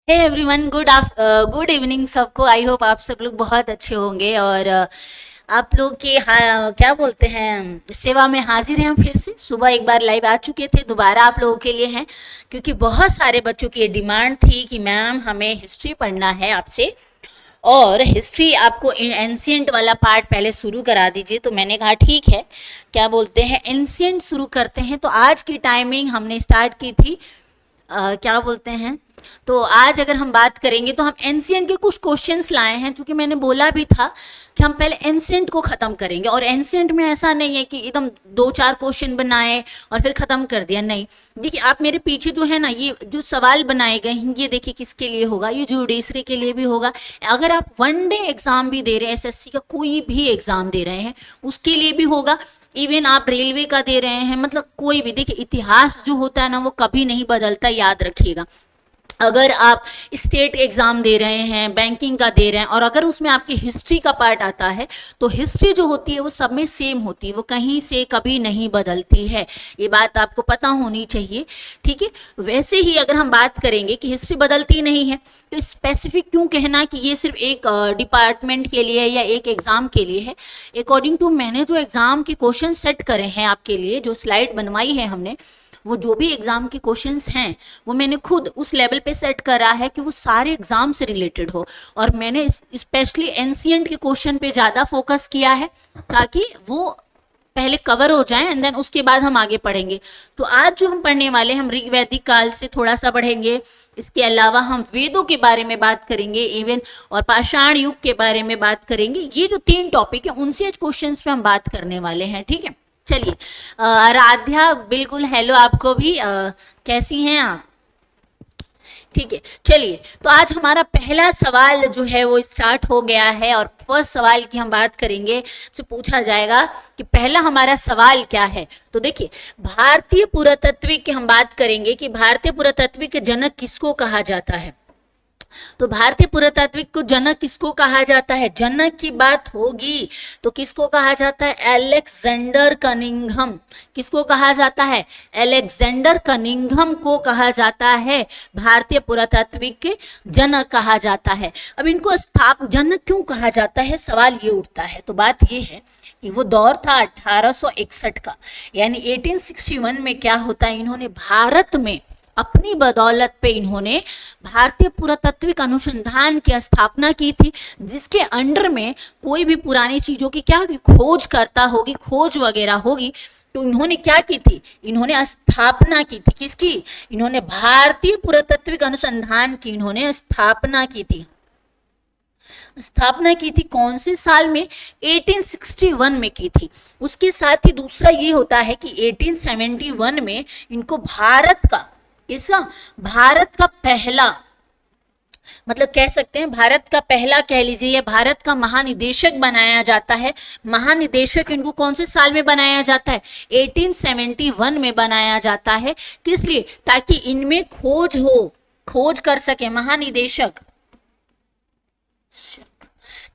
Hey everyone, good evening सबको। I hope आप सब लोग बहुत अच्छे होंगे और आप लोग के क्या बोलते हैं, सेवा में हाजिर हैं हम फिर से। सुबह एक बार लाइव आ चुके थे, दोबारा आप लोगों के लिए हैं क्योंकि बहुत सारे बच्चों की ये डिमांड थी कि मैम हमें हिस्ट्री पढ़ना है आपसे, और हिस्ट्री आपको एंशियंट वाला पार्ट पहले शुरू करा दीजिए। तो मैंने कहा ठीक है, क्या बोलते हैं, एंशियंट शुरू करते हैं। तो आज की टाइमिंग हमने स्टार्ट की थी क्या बोलते हैं, तो आज अगर हम बात करेंगे तो हम एंशियंट के कुछ क्वेश्चंस लाए हैं, क्योंकि मैंने बोला भी था कि हम पहले एंशियंट को ख़त्म करेंगे। और एंशियंट में ऐसा नहीं है कि एकदम दो चार क्वेश्चन बनाए और फिर ख़त्म कर दिया, नहीं। देखिए आप मेरे पीछे जो है ना, ये जो सवाल बनाए गए हैं, ये देखिए किसके लिए होगा, ये जुडिशरी के लिए भी होगा। अगर आप वन डे एग्ज़ाम भी दे रहे हैं, एसएससी का कोई भी एग्ज़ाम दे रहे हैं, उसके लिए भी होगा। इवन आप रेलवे का दे रहे हैं, मतलब कोई भी, देखिए इतिहास जो होता है ना, वो कभी नहीं बदलता, याद रखिएगा। अगर आप स्टेट एग्ज़ाम दे रहे हैं, बैंकिंग का दे रहे हैं, और अगर उसमें आपकी हिस्ट्री का पार्ट आता है, तो हिस्ट्री जो होती है वो सब में सेम होती है, वो कहीं से कभी नहीं बदलती है। ये बात आपको पता होनी चाहिए, ठीक है। वैसे ही अगर हम बात करेंगे कि हिस्ट्री बदलती नहीं है, तो स्पेसिफिक क्यों कहना कि ये सिर्फ एक डिपार्टमेंट के लिए या एक एग्ज़ाम के लिए है। अकॉर्डिंग टू मैंने जो एग्ज़ाम के क्वेश्चन सेट करे हैं आपके लिए, जो स्लाइड बनवाई है हमने, वो जो भी एग्ज़ाम के क्वेश्चंस हैं वो मैंने खुद उस लेवल पे सेट करा है कि वो सारे एग्ज़ाम से रिलेटेड हो। और मैंने स्पेशली एंशियंट के क्वेश्चन पे ज़्यादा फोकस किया है ताकि वो पहले कवर हो जाए एंड देन उसके बाद हम आगे पढ़ेंगे। तो आज जो हम पढ़ने वाले हैं, हम ऋग वैदिक काल से थोड़ा सा पढ़ेंगे। इसके अलावा हम वेदों के बारे में बात करेंगे, इवन और पाषाण युग के बारे में बात करेंगे। ये जो तीन टॉपिक है उनसे क्वेश्चंस पे हम बात करने वाले हैं, ठीक है। चलिए, आराध्या, बिल्कुल हेलो आपको भी। कैसी हैं आप? ठीक है, चलिए। तो आज हमारा पहला सवाल जो है वो स्टार्ट हो गया है, और फर्स्ट सवाल की हम बात करेंगे। से पूछा जाएगा कि पहला हमारा सवाल क्या है। तो देखिए, भारतीय पुरातत्व की हम बात करेंगे कि भारतीय पुरातत्व के जनक किसको कहा जाता है। तो भारतीय पुरातात्विक को जनक किसको कहा जाता है, जनक की बात होगी तो किसको कहा जाता है, अलेक्जेंडर कनिंघम। किसको कहा जाता है, अलेक्जेंडर कनिंघम को कहा जाता है भारतीय पुरातात्विक के जनक कहा जाता है। अब इनको जनक क्यों कहा जाता है, सवाल ये उठता है। तो बात ये है कि वो दौर था 1861 का, यानी 1861 में क्या होता है, इन्होंने भारत में अपनी बदौलत पे इन्होंने भारतीय पुरातात्विक अनुसंधान की स्थापना की थी, जिसके अंडर में कोई भी पुरानी चीजों की क्या होगी, खोज करता होगी, खोज वगैरह होगी। तो इन्होंने क्या की थी, इन्होंने स्थापना की थी, किसकी, इन्होंने भारतीय पुरातात्विक अनुसंधान की इन्होंने स्थापना की थी। स्थापना की थी कौन से साल में, 1861 में की थी। उसके साथ ही दूसरा ये होता है कि 1871 में इनको भारत का, किसा, भारत का पहला, मतलब कह सकते हैं भारत का पहला कह लीजिए, या भारत का महानिदेशक बनाया जाता है। महानिदेशक इनको कौन से साल में बनाया जाता है, 1871 में बनाया जाता है। किस लिए, ताकि इनमें खोज हो, खोज कर सके महानिदेशक,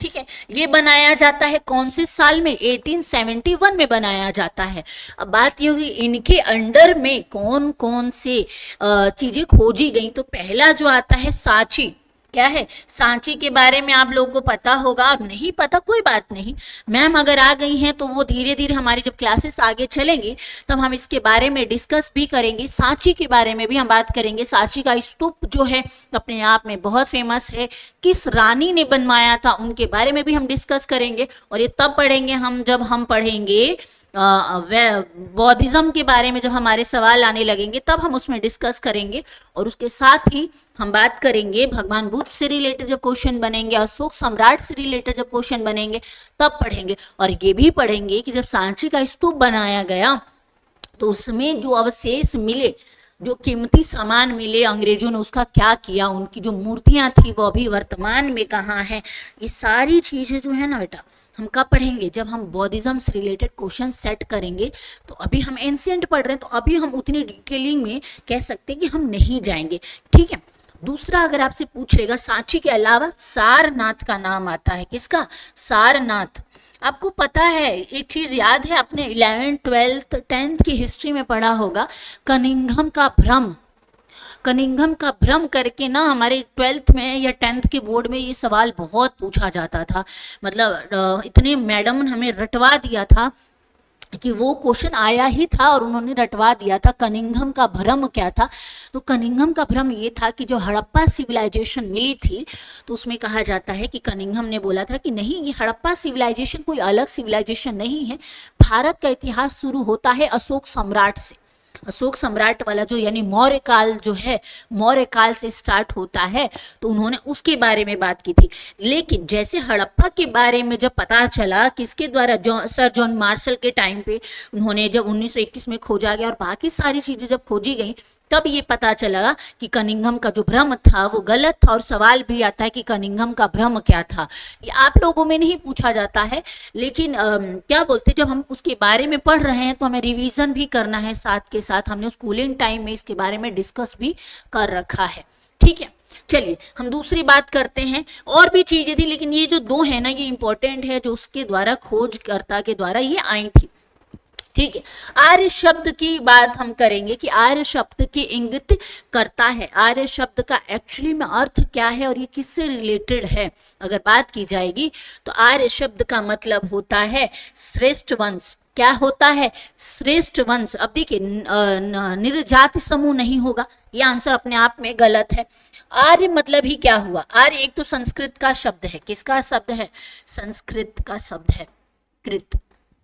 ठीक है। ये बनाया जाता है कौन से साल में, 1871 में बनाया जाता है। अब बात ये होगी इनके अंडर में कौन कौन से चीजें खोजी गई। तो पहला जो आता है सांची, क्या है, सांची के बारे में आप लोगों को पता होगा, और नहीं पता कोई बात नहीं, मैम अगर आ गई हैं तो वो धीरे धीरे हमारी जब क्लासेस आगे चलेंगी तब हम इसके बारे में डिस्कस भी करेंगे। सांची के बारे में भी हम बात करेंगे। सांची का स्तूप जो है अपने आप में बहुत फेमस है, किस रानी ने बनवाया था उनके बारे में भी हम डिस्कस करेंगे। और ये तब पढ़ेंगे हम जब हम पढ़ेंगे बौद्धिज्म के बारे में, जब हमारे सवाल आने लगेंगे तब हम उसमें डिस्कस करेंगे। और उसके साथ ही हम बात करेंगे भगवान बुद्ध से रिलेटेड जब क्वेश्चन बनेंगे, अशोक सम्राट से रिलेटेड जब क्वेश्चन बनेंगे तब पढ़ेंगे। और ये भी पढ़ेंगे कि जब सांची का स्तूप बनाया गया तो उसमें जो अवशेष मिले, जो कीमती सामान मिले, अंग्रेजों ने उसका क्या किया, उनकी जो मूर्तियां थी वो अभी वर्तमान में कहाँ हैं। ये सारी चीजें जो है ना बेटा, हम कब पढ़ेंगे, जब हम बौद्धिज्म से रिलेटेड क्वेश्चन सेट करेंगे। तो अभी हम एंशिएंट पढ़ रहे हैं, तो अभी हम उतनी डिटेलिंग में कह सकते हैं कि हम नहीं जाएंगे, ठीक है। दूसरा अगर आपसे पूछ लेगा, सांची के अलावा सारनाथ का नाम आता है, किसका, सारनाथ। आपको पता है एक चीज याद है, आपने 11th 12th 10th की हिस्ट्री में पढ़ा होगा, कनिंघम का भ्रम। कनिंघम का भ्रम करके ना हमारे 12th में या 10th के बोर्ड में ये सवाल बहुत पूछा जाता था। मतलब इतने मैडम ने हमें रटवा दिया था कि वो क्वेश्चन आया ही था और उन्होंने रटवा दिया था। कनिंघम का भ्रम क्या था? तो कनिंघम का भ्रम ये था कि जो हड़प्पा सिविलाइजेशन मिली थी तो उसमें कहा जाता है कि कनिंघम ने बोला था कि नहीं, ये हड़प्पा सिविलाइजेशन कोई अलग सिविलाइजेशन नहीं है, भारत का इतिहास शुरू होता है अशोक सम्राट से। अशोक सम्राट वाला जो यानी मौर्य काल जो है, मौर्य काल से स्टार्ट होता है, तो उन्होंने उसके बारे में बात की थी। लेकिन जैसे हड़प्पा के बारे में जब पता चला, किसके द्वारा, सर जॉन मार्शल के टाइम पे उन्होंने जब 1921 में खोजा गया और बाकी सारी चीजें जब खोजी गई, तब ये पता चला कि कनिंघम का जो भ्रम था वो गलत था। और सवाल भी आता है कि कनिंघम का भ्रम क्या था। ये आप लोगों में नहीं पूछा जाता है, लेकिन क्या बोलते, जब हम उसके बारे में पढ़ रहे हैं तो हमें रिवीजन भी करना है साथ के साथ। हमने स्कूलिंग टाइम में इसके बारे में डिस्कस भी कर रखा है, ठीक है। चलिए हम दूसरी बात करते हैं। और भी चीजें थी, लेकिन ये जो दो है ना, ये इंपॉर्टेंट है, जो उसके द्वारा, खोजकर्ता के द्वारा ये आई थी, ठीक है। आर्य शब्द की बात हम करेंगे कि आर्य शब्द की इंगित करता है। आर्य शब्द का एक्चुअली में अर्थ क्या है और ये किससे रिलेटेड है अगर बात की जाएगी, तो आर्य शब्द का मतलब होता है श्रेष्ठ वंश। क्या होता है? श्रेष्ठ वंश। अब देखिए, निर्जाति समूह नहीं होगा, ये आंसर अपने आप में गलत है। आर्य मतलब ही क्या हुआ? आर्य एक तो संस्कृत का शब्द है। किसका शब्द है? संस्कृत का शब्द है। कृत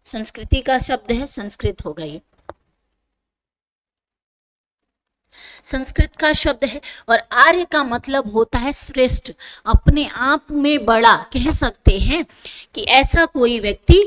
संस्कृति का शब्द है, संस्कृत होगा ये, संस्कृत का शब्द है। और आर्य का मतलब होता है श्रेष्ठ, अपने आप में बड़ा। कह सकते हैं कि ऐसा कोई व्यक्ति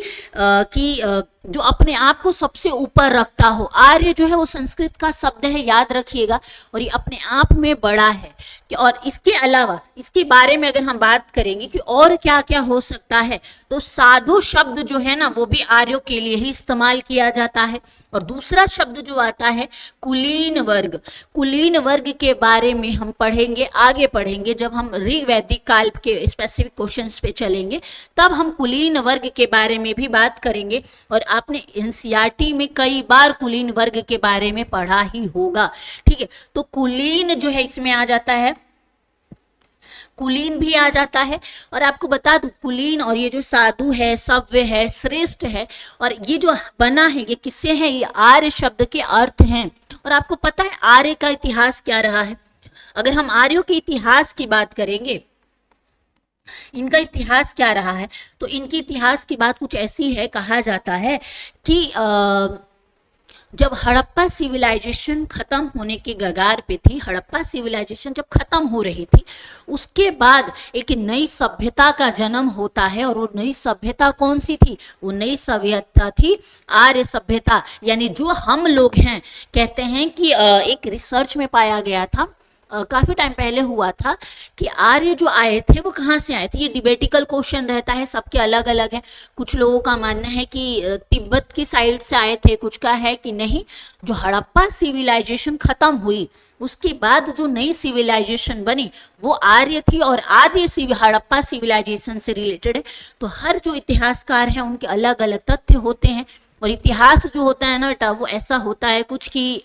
जो अपने आप को सबसे ऊपर रखता हो। आर्य जो है वो संस्कृत का शब्द है, याद रखिएगा, और ये अपने आप में बड़ा है। और इसके अलावा इसके बारे में अगर हम बात करेंगे कि और क्या क्या हो सकता है, तो साधु शब्द जो है ना वो भी आर्यों के लिए ही इस्तेमाल किया जाता है। और दूसरा शब्द जो आता है कुलीन वर्ग। कुलीन वर्ग के बारे में हम पढ़ेंगे, आगे पढ़ेंगे, जब हम ऋग्वैदिक काल के स्पेसिफिक क्वेश्चंस पे चलेंगे तब हम कुलीन वर्ग के बारे में भी बात करेंगे। और आपने एनसीईआरटी में कई बार कुलीन वर्ग के बारे में पढ़ा ही होगा, ठीक है। तो कुलीन जो है इसमें आ जाता है, कुलीन भी आ जाता है। और आपको बता दूं, कुलीन और ये जो साधु है, सभ्य है, श्रेष्ठ है, और ये जो बना है ये किससे है? ये आर्य शब्द के अर्थ हैं। और आपको पता है आर्य का इतिहास क्या रहा है? अगर हम आर्यों के इतिहास की बात करेंगे, इनका इतिहास क्या रहा है, तो इनके इतिहास की बात कुछ ऐसी है। कहा जाता है कि जब हड़प्पा सिविलाइजेशन खत्म होने के कगार पे थी, हड़प्पा सिविलाइजेशन जब खत्म हो रही थी, उसके बाद एक नई सभ्यता का जन्म होता है। और वो नई सभ्यता कौन सी थी? वो नई सभ्यता थी आर्य सभ्यता। यानी जो हम लोग हैं, कहते हैं कि एक रिसर्च में पाया गया था, काफी टाइम पहले हुआ था, कि आर्य जो आए थे वो कहाँ से आए थे। ये डिबेटिकल क्वेश्चन रहता है, सबके अलग अलग है। कुछ लोगों का मानना है कि तिब्बत की साइड से आए थे, कुछ का है कि नहीं, जो हड़प्पा सिविलाइजेशन खत्म हुई उसके बाद जो नई सिविलाइजेशन बनी वो आर्य थी। और आर्य हड़प्पा सिविलाइजेशन से रिलेटेड है। तो हर जो इतिहासकार हैं उनके अलग अलग तथ्य होते हैं। और इतिहास जो होता है ना बेटा, वो ऐसा होता है कुछ कि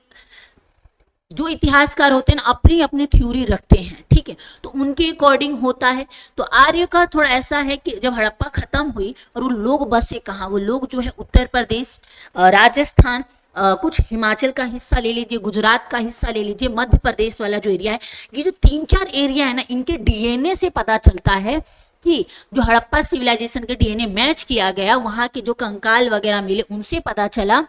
जो इतिहासकार होते हैं ना अपनी अपनी थ्योरी रखते हैं, ठीक है, तो उनके अकॉर्डिंग होता है। तो आर्य का थोड़ा ऐसा है कि जब हड़प्पा खत्म हुई और वो लोग बसे कहाँ, वो लोग जो है उत्तर प्रदेश, राजस्थान, कुछ हिमाचल का हिस्सा ले लीजिए, गुजरात का हिस्सा ले लीजिए, मध्य प्रदेश वाला जो एरिया है, ये जो 3-4 एरिया है ना, इनके डीएनए से पता चलता है कि जो हड़प्पा सिविलाइजेशन के डीएनए मैच किया गया, वहां के जो कंकाल वगैरह मिले उनसे पता चला,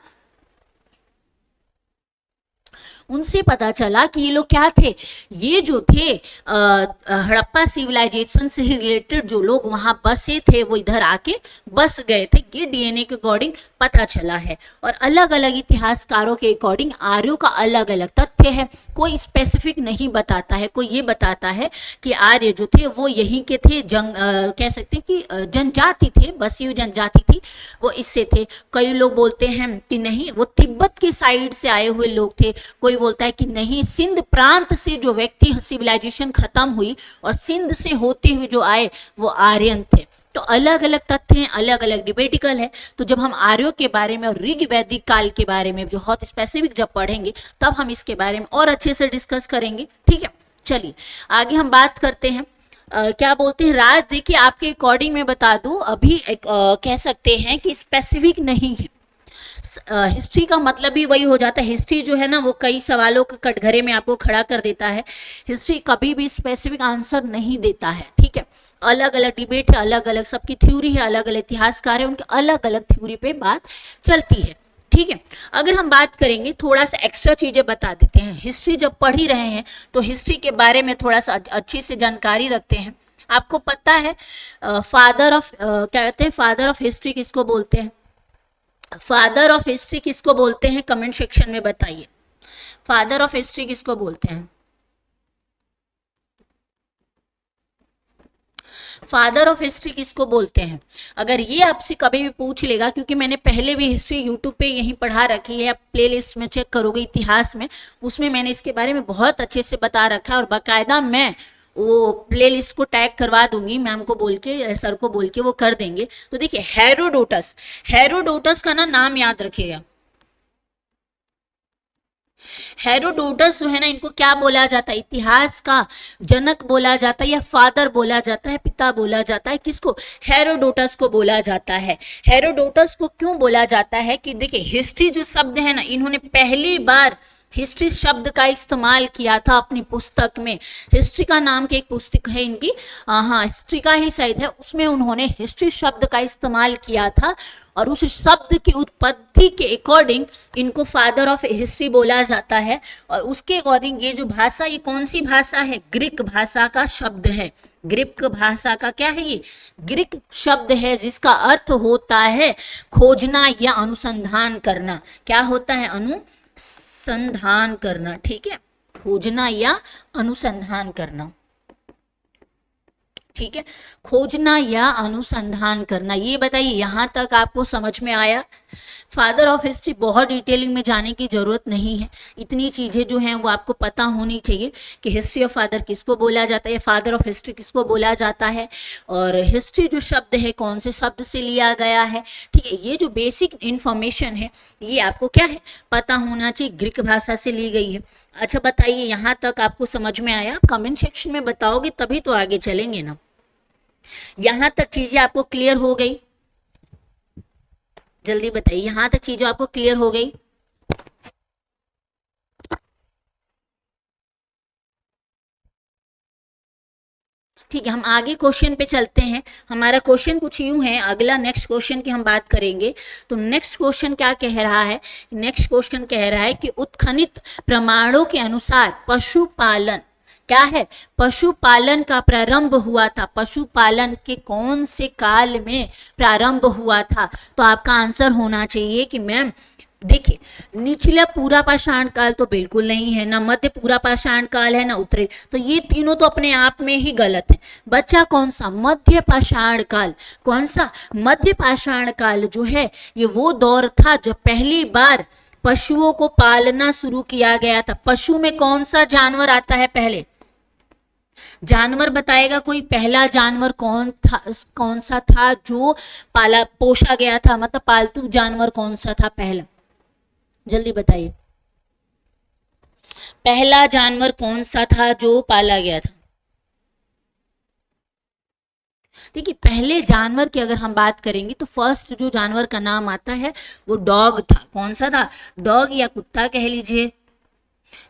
उनसे पता चला कि ये लोग क्या थे, ये जो थे हड़प्पा सिविलाइजेशन से रिलेटेड जो लोग वहां बसे थे वो इधर आके बस गए थे। ये डीएनए के अकॉर्डिंग पता चला है। और अलग अलग इतिहासकारों के अकॉर्डिंग आर्यों का अलग अलग तथ्य है, कोई स्पेसिफिक नहीं बताता है। कोई ये बताता है कि आर्य जो थे वो यहीं के थे, कह सकते हैं कि जनजाति थे, बसी हुई जनजाति थी, वो इससे थे। कई लोग बोलते हैं कि नहीं, वो तिब्बत की साइड से आए हुए लोग थे। कोई बोलता है कि नहीं, सिंध प्रांत से जो व्यक्ति सिविलाइजेशन खत्म हुई और सिंध से होते हुए जो आए वो आर्यन थे। तो अलग अलग तथ्य हैं, अलग अलग डिबेटिकल है। तो जब हम आर्यों के बारे में और ऋग वैदिक काल के बारे में बहुत स्पेसिफिक जब पढ़ेंगे तब हम इसके बारे में और अच्छे से डिस्कस करेंगे। ठीक है, चलिए आगे हम बात करते हैं। क्या बोलते हैं राज, देखिए आपके अकॉर्डिंग मैं बता दूं, अभी कह सकते हैं कि स्पेसिफिक नहीं है। हिस्ट्री का मतलब भी वही हो जाता है, हिस्ट्री जो है ना वो कई सवालों के कटघरे में आपको खड़ा कर देता है। हिस्ट्री कभी भी स्पेसिफिक आंसर नहीं देता है। ठीक है, अलग अलग डिबेट है, अलग अलग सबकी थ्योरी है, अलग अलग इतिहासकार है, उनके अलग अलग थ्योरी पे बात चलती है। ठीक है, अगर हम बात करेंगे थोड़ा सा एक्स्ट्रा चीजें बता देते हैं। हिस्ट्री जब पढ़ ही रहे हैं तो हिस्ट्री के बारे में थोड़ा सा अच्छी से जानकारी रखते हैं। आपको पता है फादर ऑफ क्या कहते हैं, फादर ऑफ हिस्ट्री किसको बोलते हैं? फादर ऑफ हिस्ट्री किसको बोलते हैं? कमेंट सेक्शन में बताइए, फादर ऑफ हिस्ट्री किसको बोलते हैं? फादर ऑफ हिस्ट्री किसको बोलते हैं? अगर ये आपसे कभी भी पूछ लेगा, क्योंकि मैंने पहले भी हिस्ट्री यूट्यूब पे यहीं पढ़ा रखी है, आप प्लेलिस्ट में चेक करोगे इतिहास में, उसमें मैंने इसके बारे में बहुत अच्छे से बता रखा है और बाकायदा मैं वो प्लेलिस्ट को टैग करवा दूंगी, मैम को बोल के, सर को बोल के वो कर देंगे। तो देखिए हेरोडोटस, हेरोडोटस का ना नाम याद रखिएगा। हेरोडोटस जो है ना, इनको क्या बोला जाता है? इतिहास का जनक बोला जाता है या फादर बोला जाता है, पिता बोला जाता है। किसको? हेरोडोटस को बोला जाता है। हेरोडोटस को क्यों बोला जाता है? कि देखिए हिस्ट्री जो शब्द है ना, इन्होंने पहली बार हिस्ट्री शब्द का इस्तेमाल किया था अपनी पुस्तक में। हिस्ट्री का नाम की एक पुस्तक है इनकी, हाँ हिस्ट्री का ही शायद है, उसमें उन्होंने हिस्ट्री शब्द का इस्तेमाल किया था और उस शब्द की उत्पत्ति के अकॉर्डिंग इनको फादर ऑफ हिस्ट्री बोला जाता है। और उसके अकॉर्डिंग ये जो भाषा, ये कौन सी भाषा है? ग्रीक भाषा का शब्द है। ग्रीक भाषा का क्या है? ये ग्रीक शब्द है जिसका अर्थ होता है खोजना या अनुसंधान करना। क्या होता है? अनुसंधान करना। ठीक है, खोजना या अनुसंधान करना। ठीक है, खोजना या अनुसंधान करना। ये बताइए यहां तक आपको समझ में आया? फादर ऑफ हिस्ट्री बहुत डिटेलिंग में जाने की जरूरत नहीं है, इतनी चीजें जो हैं वो आपको पता होनी चाहिए कि हिस्ट्री ऑफ फादर किसको बोला जाता है, फादर ऑफ हिस्ट्री किसको बोला जाता है, और हिस्ट्री जो शब्द है कौन से शब्द से लिया गया है। ठीक है, ये जो बेसिक इंफॉर्मेशन है ये आपको क्या है? पता होना चाहिए, ग्रीक भाषा से ली गई है। अच्छा बताइए यहाँ तक आपको समझ में आया? कमेंट सेक्शन में बताओगे तभी तो आगे चलेंगे ना। यहां तक चीजें आपको क्लियर हो गई? जल्दी बताइए, यहां तक चीजें आपको क्लियर हो गई? ठीक है, हम आगे क्वेश्चन पे चलते हैं। हमारा क्वेश्चन कुछ यूं है, अगला नेक्स्ट क्वेश्चन की हम बात करेंगे। तो नेक्स्ट क्वेश्चन क्या कह रहा है? नेक्स्ट क्वेश्चन कह रहा है कि उत्खनित प्रमाणों के अनुसार पशुपालन क्या है? पशुपालन का प्रारंभ हुआ था। पशुपालन के कौन से काल में प्रारंभ हुआ था? तो आपका आंसर होना चाहिए कि मैम देखिए, निचला पूरा पाषाण काल तो बिल्कुल नहीं है, ना मध्य पूरा पाषाण काल है, ना उत्तरी, तो ये तीनों तो अपने आप में ही गलत है। बच्चा कौन सा? मध्य पाषाण काल। कौन सा? मध्य पाषाण काल जो है ये वो दौर था जब पहली बार पशुओं को पालना शुरू किया गया था। पशु में कौन सा जानवर आता है पहले? जानवर बताएगा कोई? पहला जानवर कौन था, कौन सा था जो पाला पोषा गया था, मतलब पालतू जानवर कौन सा था पहला? जल्दी बताइए, पहला जानवर कौन सा था जो पाला गया था? देखिए पहले जानवर की अगर हम बात करेंगे तो फर्स्ट जो जानवर का नाम आता है वो डॉग था। कौन सा था? डॉग या कुत्ता कह लीजिए।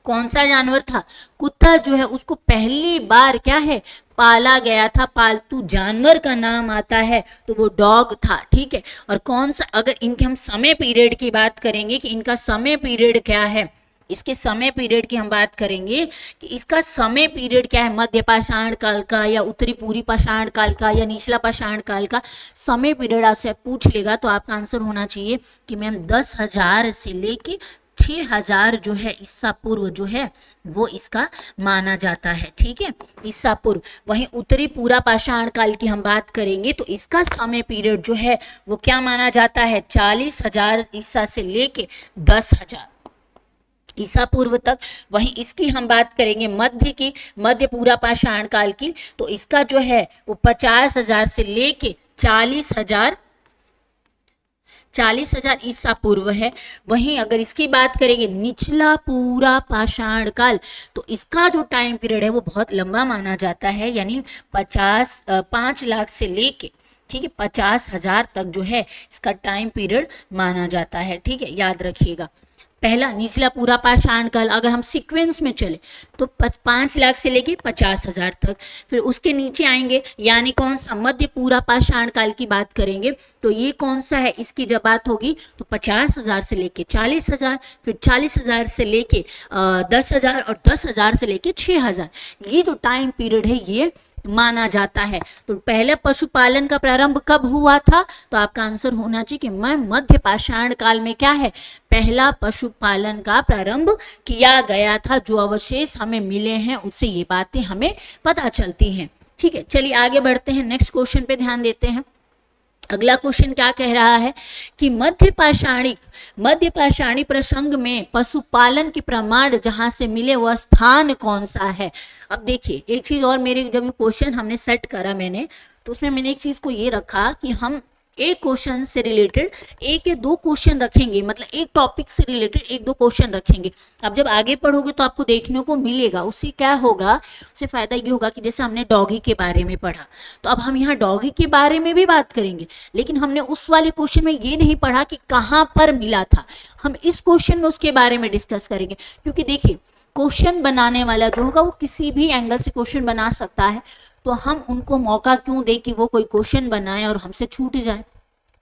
कौन सा जानवर था? कुत्ता जो है उसको पहली बार क्या है? पाला गया था। पालतू जानवर का नाम आता है तो वो डॉग था। ठीक है, और कौन सा, अगर इनके हम समय पीरियड की बात करेंगे कि इनका समय पीरियड क्या है, इसके समय पीरियड की हम बात करेंगे कि इसका समय पीरियड क्या है, मध्य पाषाण काल का या उत्तरी पूर्वी पाषाण काल का या निचला पाषाण काल का समय पीरियड आपसे पूछ लेगा तो आपका आंसर होना चाहिए कि मैम 10,000 से लेके 6,000 जो है ईसा पूर्व जो है वो इसका माना जाता है। ठीक है, ईसा पूर्व। वहीं उत्तरी पूरा पाषाण काल की हम बात करेंगे तो इसका समय पीरियड जो है वो क्या माना जाता है? 40,000 ईसा से लेके 10,000 ईसा पूर्व तक। वहीं इसकी हम बात करेंगे मध्य की, मध्य पूरा पाषाण काल की, तो इसका जो है वो 50,000 से लेके 40,000 40,000 ईसा पूर्व है। वहीं अगर इसकी बात करेंगे निचला पूरा पाषाण काल, तो इसका जो टाइम पीरियड है वो बहुत लंबा माना जाता है, यानी 5 लाख से लेके, ठीक है, 50,000 तक जो है इसका टाइम पीरियड माना जाता है। ठीक है, याद रखिएगा। पहला निचला पूरा पाषाण काल, अगर हम सीक्वेंस में चले तो 5 लाख से लेके 50,000 तक। फिर उसके नीचे आएंगे, यानी कौन सा मध्य पूरा पाषाण काल की बात करेंगे तो ये कौन सा है, इसकी जब बात होगी तो 50,000 से लेके 40,000, फिर 40,000 से लेके 10,000 और 10,000 से लेके 6,000, ये जो टाइम पीरियड है ये माना जाता है। तो पहले पशुपालन का प्रारंभ कब हुआ था, तो आपका आंसर होना चाहिए कि मैं मध्य पाषाण काल में क्या है, पहला पशुपालन का प्रारंभ किया गया था। जो अवशेष हमें मिले हैं उससे ये बातें हमें पता चलती हैं। ठीक है, चलिए आगे बढ़ते हैं, नेक्स्ट क्वेश्चन पे ध्यान देते हैं। अगला क्वेश्चन क्या कह रहा है कि मध्य पाषाणी प्रसंग में पशुपालन के प्रमाण जहां से मिले वह स्थान कौन सा है। अब देखिए एक चीज और, मेरे जब ये क्वेश्चन हमने सेट करा मैंने, तो उसमें मैंने एक चीज को ये रखा कि हम एक क्वेश्चन से रिलेटेड एक या दो क्वेश्चन रखेंगे, मतलब एक टॉपिक से रिलेटेड एक दो क्वेश्चन रखेंगे। अब जब आगे पढ़ोगे तो आपको देखने को मिलेगा, उससे क्या होगा, उससे फायदा ये होगा कि जैसे हमने डॉगी के बारे में पढ़ा, तो अब हम यहाँ डॉगी के बारे में भी बात करेंगे, लेकिन हमने उस वाले क्वेश्चन में ये नहीं पढ़ा कि कहाँ पर मिला था। हम इस क्वेश्चन में उसके बारे में डिस्कस करेंगे, क्योंकि देखिए क्वेश्चन बनाने वाला जो होगा वो किसी भी एंगल से क्वेश्चन बना सकता है, तो हम उनको मौका क्यों दे कि वो कोई क्वेश्चन बनाए और हमसे छूट जाए।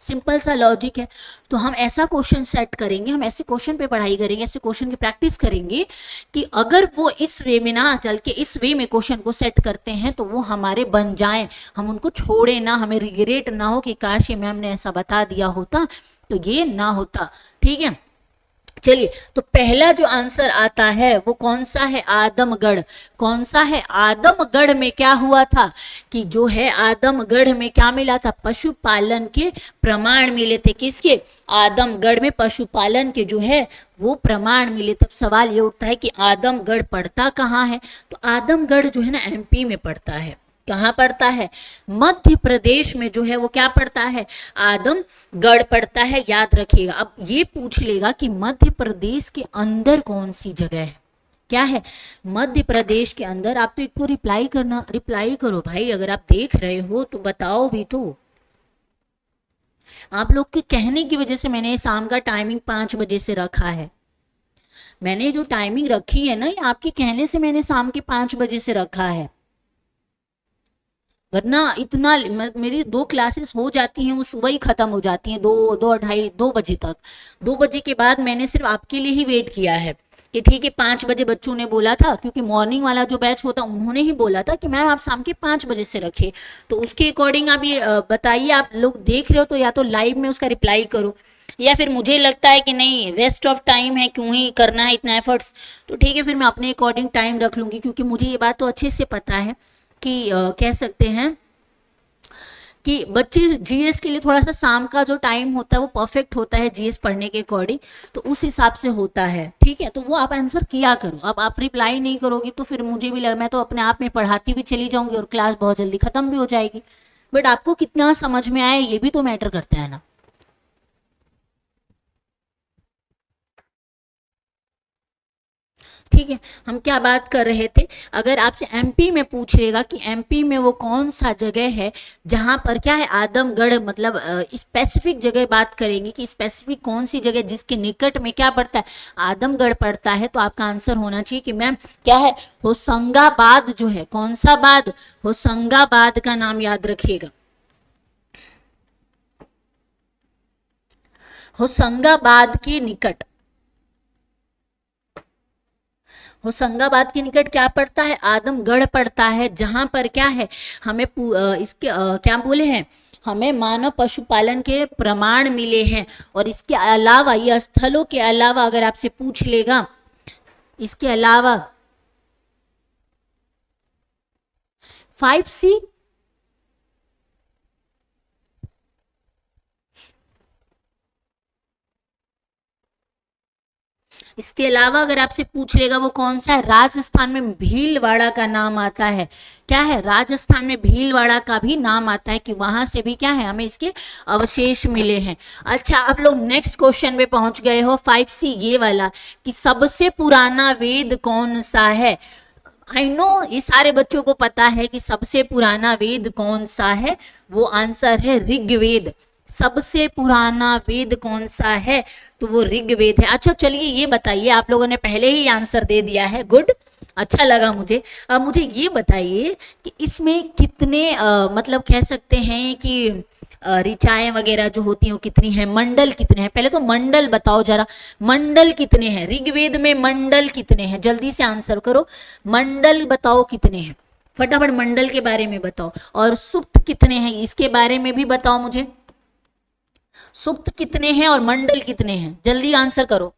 सिंपल सा लॉजिक है। तो हम ऐसा क्वेश्चन सेट करेंगे, हम ऐसे क्वेश्चन पे पढ़ाई करेंगे, ऐसे क्वेश्चन की प्रैक्टिस करेंगे कि अगर वो इस वे में ना चल के इस वे में क्वेश्चन को सेट करते हैं तो वो हमारे बन जाएं, हम उनको छोड़े ना, हमें रिग्रेट ना हो कि काश ये मैम ने ऐसा बता दिया होता तो ये ना होता। ठीक है, चलिए तो पहला जो आंसर आता है वो कौन सा है, आदमगढ़। कौन सा है, आदमगढ़ में क्या हुआ था कि जो है आदमगढ़ में क्या मिला था, पशुपालन के प्रमाण मिले थे। किसके, आदमगढ़ में पशुपालन के जो है वो प्रमाण मिले। तब सवाल ये उठता है कि आदमगढ़ पड़ता कहाँ है, तो आदमगढ़ जो है ना एमपी में पड़ता है। कहाँ पड़ता है, मध्य प्रदेश में जो है वो क्या पड़ता है, आदमगढ़ पड़ता है, याद रखिएगा। अब ये पूछ लेगा कि मध्य प्रदेश के अंदर कौन सी जगह है, क्या है मध्य प्रदेश के अंदर। आप तो एक तो रिप्लाई करना, रिप्लाई करो भाई, अगर आप देख रहे हो तो बताओ भी तो। आप लोग के कहने की वजह से मैंने शाम का टाइमिंग 5 बजे से रखा है। मैंने जो टाइमिंग रखी है ना, ये आपके कहने से मैंने शाम के 5 बजे से रखा है, वरना इतना मेरी 2 क्लासेस हो जाती हैं वो सुबह ही खत्म हो जाती हैं, 2 बजे तक। 2 बजे के बाद मैंने सिर्फ आपके लिए ही वेट किया है कि ठीक है 5 बजे बच्चों ने बोला था, क्योंकि मॉर्निंग वाला जो बैच होता उन्होंने ही बोला था कि मैम आप शाम के 5 बजे से रखे, तो उसके अकॉर्डिंग आप ये बताइए, आप लोग देख रहे हो तो या तो लाइव में उसका रिप्लाई करो, या फिर मुझे लगता है कि नहीं वेस्ट ऑफ टाइम है, क्यों ही करना है इतना एफर्ट्स, तो ठीक है फिर मैं अपने अकॉर्डिंग टाइम रख लूँगी, क्योंकि मुझे ये बात तो अच्छे से पता है कि कह सकते हैं कि बच्चे जीएस के लिए थोड़ा सा शाम का जो टाइम होता है वो परफेक्ट होता है जीएस पढ़ने के अकॉर्डिंग, तो उस हिसाब से होता है। ठीक है, तो वो आप आंसर किया करो। अब आप रिप्लाई नहीं करोगे तो फिर मुझे भी लगा, मैं तो अपने आप में पढ़ाती भी चली जाऊंगी और क्लास बहुत जल्दी खत्म भी हो जाएगी, बट आपको कितना समझ में आए ये भी तो मैटर करता है ना। ठीक है, हम क्या बात कर रहे थे, अगर आपसे एमपी में पूछ लेगा कि एमपी में वो कौन सा जगह है जहां पर क्या है आदमगढ़, मतलब स्पेसिफिक जगह बात करेंगे कि स्पेसिफिक कौन सी जगह जिसके निकट में क्या पड़ता है, आदमगढ़ पड़ता है, तो आपका आंसर होना चाहिए कि मैम क्या है, होशंगाबाद जो है। कौन सा बाद, होशंगाबाद का नाम याद रखिएगा, होशंगाबाद के निकट, होशंगाबाद के निकट क्या पड़ता है, आदमगढ़ पड़ता है, जहां पर क्या है हमें इसके क्या बोले हैं, हमें मानव पशुपालन के प्रमाण मिले हैं। और इसके अलावा यह स्थलों के अलावा अगर आपसे पूछ लेगा, इसके अलावा 5C, इसके अलावा अगर आपसे पूछ लेगा वो कौन सा है, राजस्थान में भीलवाड़ा का नाम आता है। क्या है, राजस्थान में भीलवाड़ा का भी नाम आता है कि वहां से भी क्या है, हमें इसके अवशेष मिले हैं। अच्छा, आप लोग नेक्स्ट क्वेश्चन पे पहुंच गए हो 5C, ये वाला कि सबसे पुराना वेद कौन सा है। आई नो ये सारे बच्चों को पता है कि सबसे पुराना वेद कौन सा है, वो आंसर है ऋग्वेद। सबसे पुराना वेद कौन सा है, तो वो ऋग्वेद है। अच्छा चलिए ये बताइए, आप लोगों ने पहले ही आंसर दे दिया है, गुड, अच्छा लगा मुझे। अब मुझे ये बताइए कि इसमें कितने मतलब कह सकते हैं कि ऋचाएं वगैरह जो होती हैं वो कितनी हैं, मंडल कितने हैं। पहले तो मंडल बताओ जरा, मंडल कितने हैं ऋग्वेद में, मंडल कितने हैं, जल्दी से आंसर करो, मंडल बताओ कितने हैं, फटाफट मंडल के बारे में बताओ। और सूक्त कितने हैं इसके बारे में भी बताओ मुझे, सूक्त कितने हैं और मंडल कितने हैं, जल्दी आंसर करो।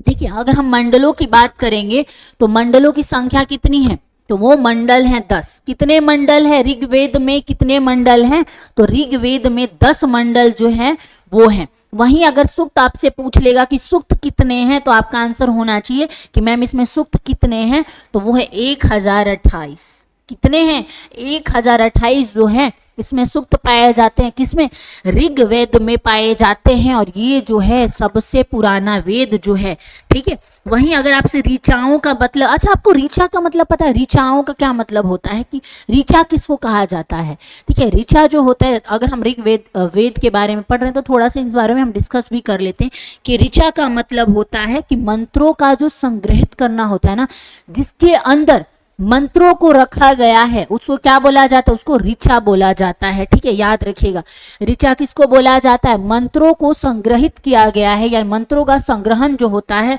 देखिए अगर हम मंडलों की बात करेंगे तो मंडलों की संख्या कितनी है, तो वो मंडल हैं 10। कितने मंडल है ऋग्वेद में, कितने मंडल हैं, तो ऋग्वेद में 10 मंडल जो हैं वो हैं। वहीं अगर सूक्त आपसे पूछ लेगा कि सूक्त कितने हैं, तो आपका आंसर होना चाहिए कि मैम इसमें सूक्त कितने हैं, तो वो है 1028। कितने हैं, 1028 जो है इसमें सूक्त पाए जाते हैं। किसमें, ऋग्वेद में पाए जाते हैं, और ये जो है सबसे पुराना वेद जो है, ठीक है। वहीं अगर आपसे ऋचाओं का मतलब, अच्छा आपको ऋचा का मतलब पता है, ऋचाओं का क्या मतलब होता है, कि ऋचा किसको कहा जाता है। ठीक है, ऋचा जो होता है, अगर हम ऋग्वेद वेद के बारे में पढ़ रहे हैं तो थोड़ा सा इस बारे में हम डिस्कस भी कर लेते हैं कि ऋचा का मतलब होता है कि मंत्रों का जो संग्रहित करना होता है ना, जिसके अंदर मंत्रों को रखा गया है, उसको क्या बोला जाता है, उसको ऋचा बोला जाता है। ठीक है, याद रखिएगा, ऋचा किसको बोला जाता है, मंत्रों को संग्रहित किया गया है, या मंत्रों का संग्रहण जो होता है,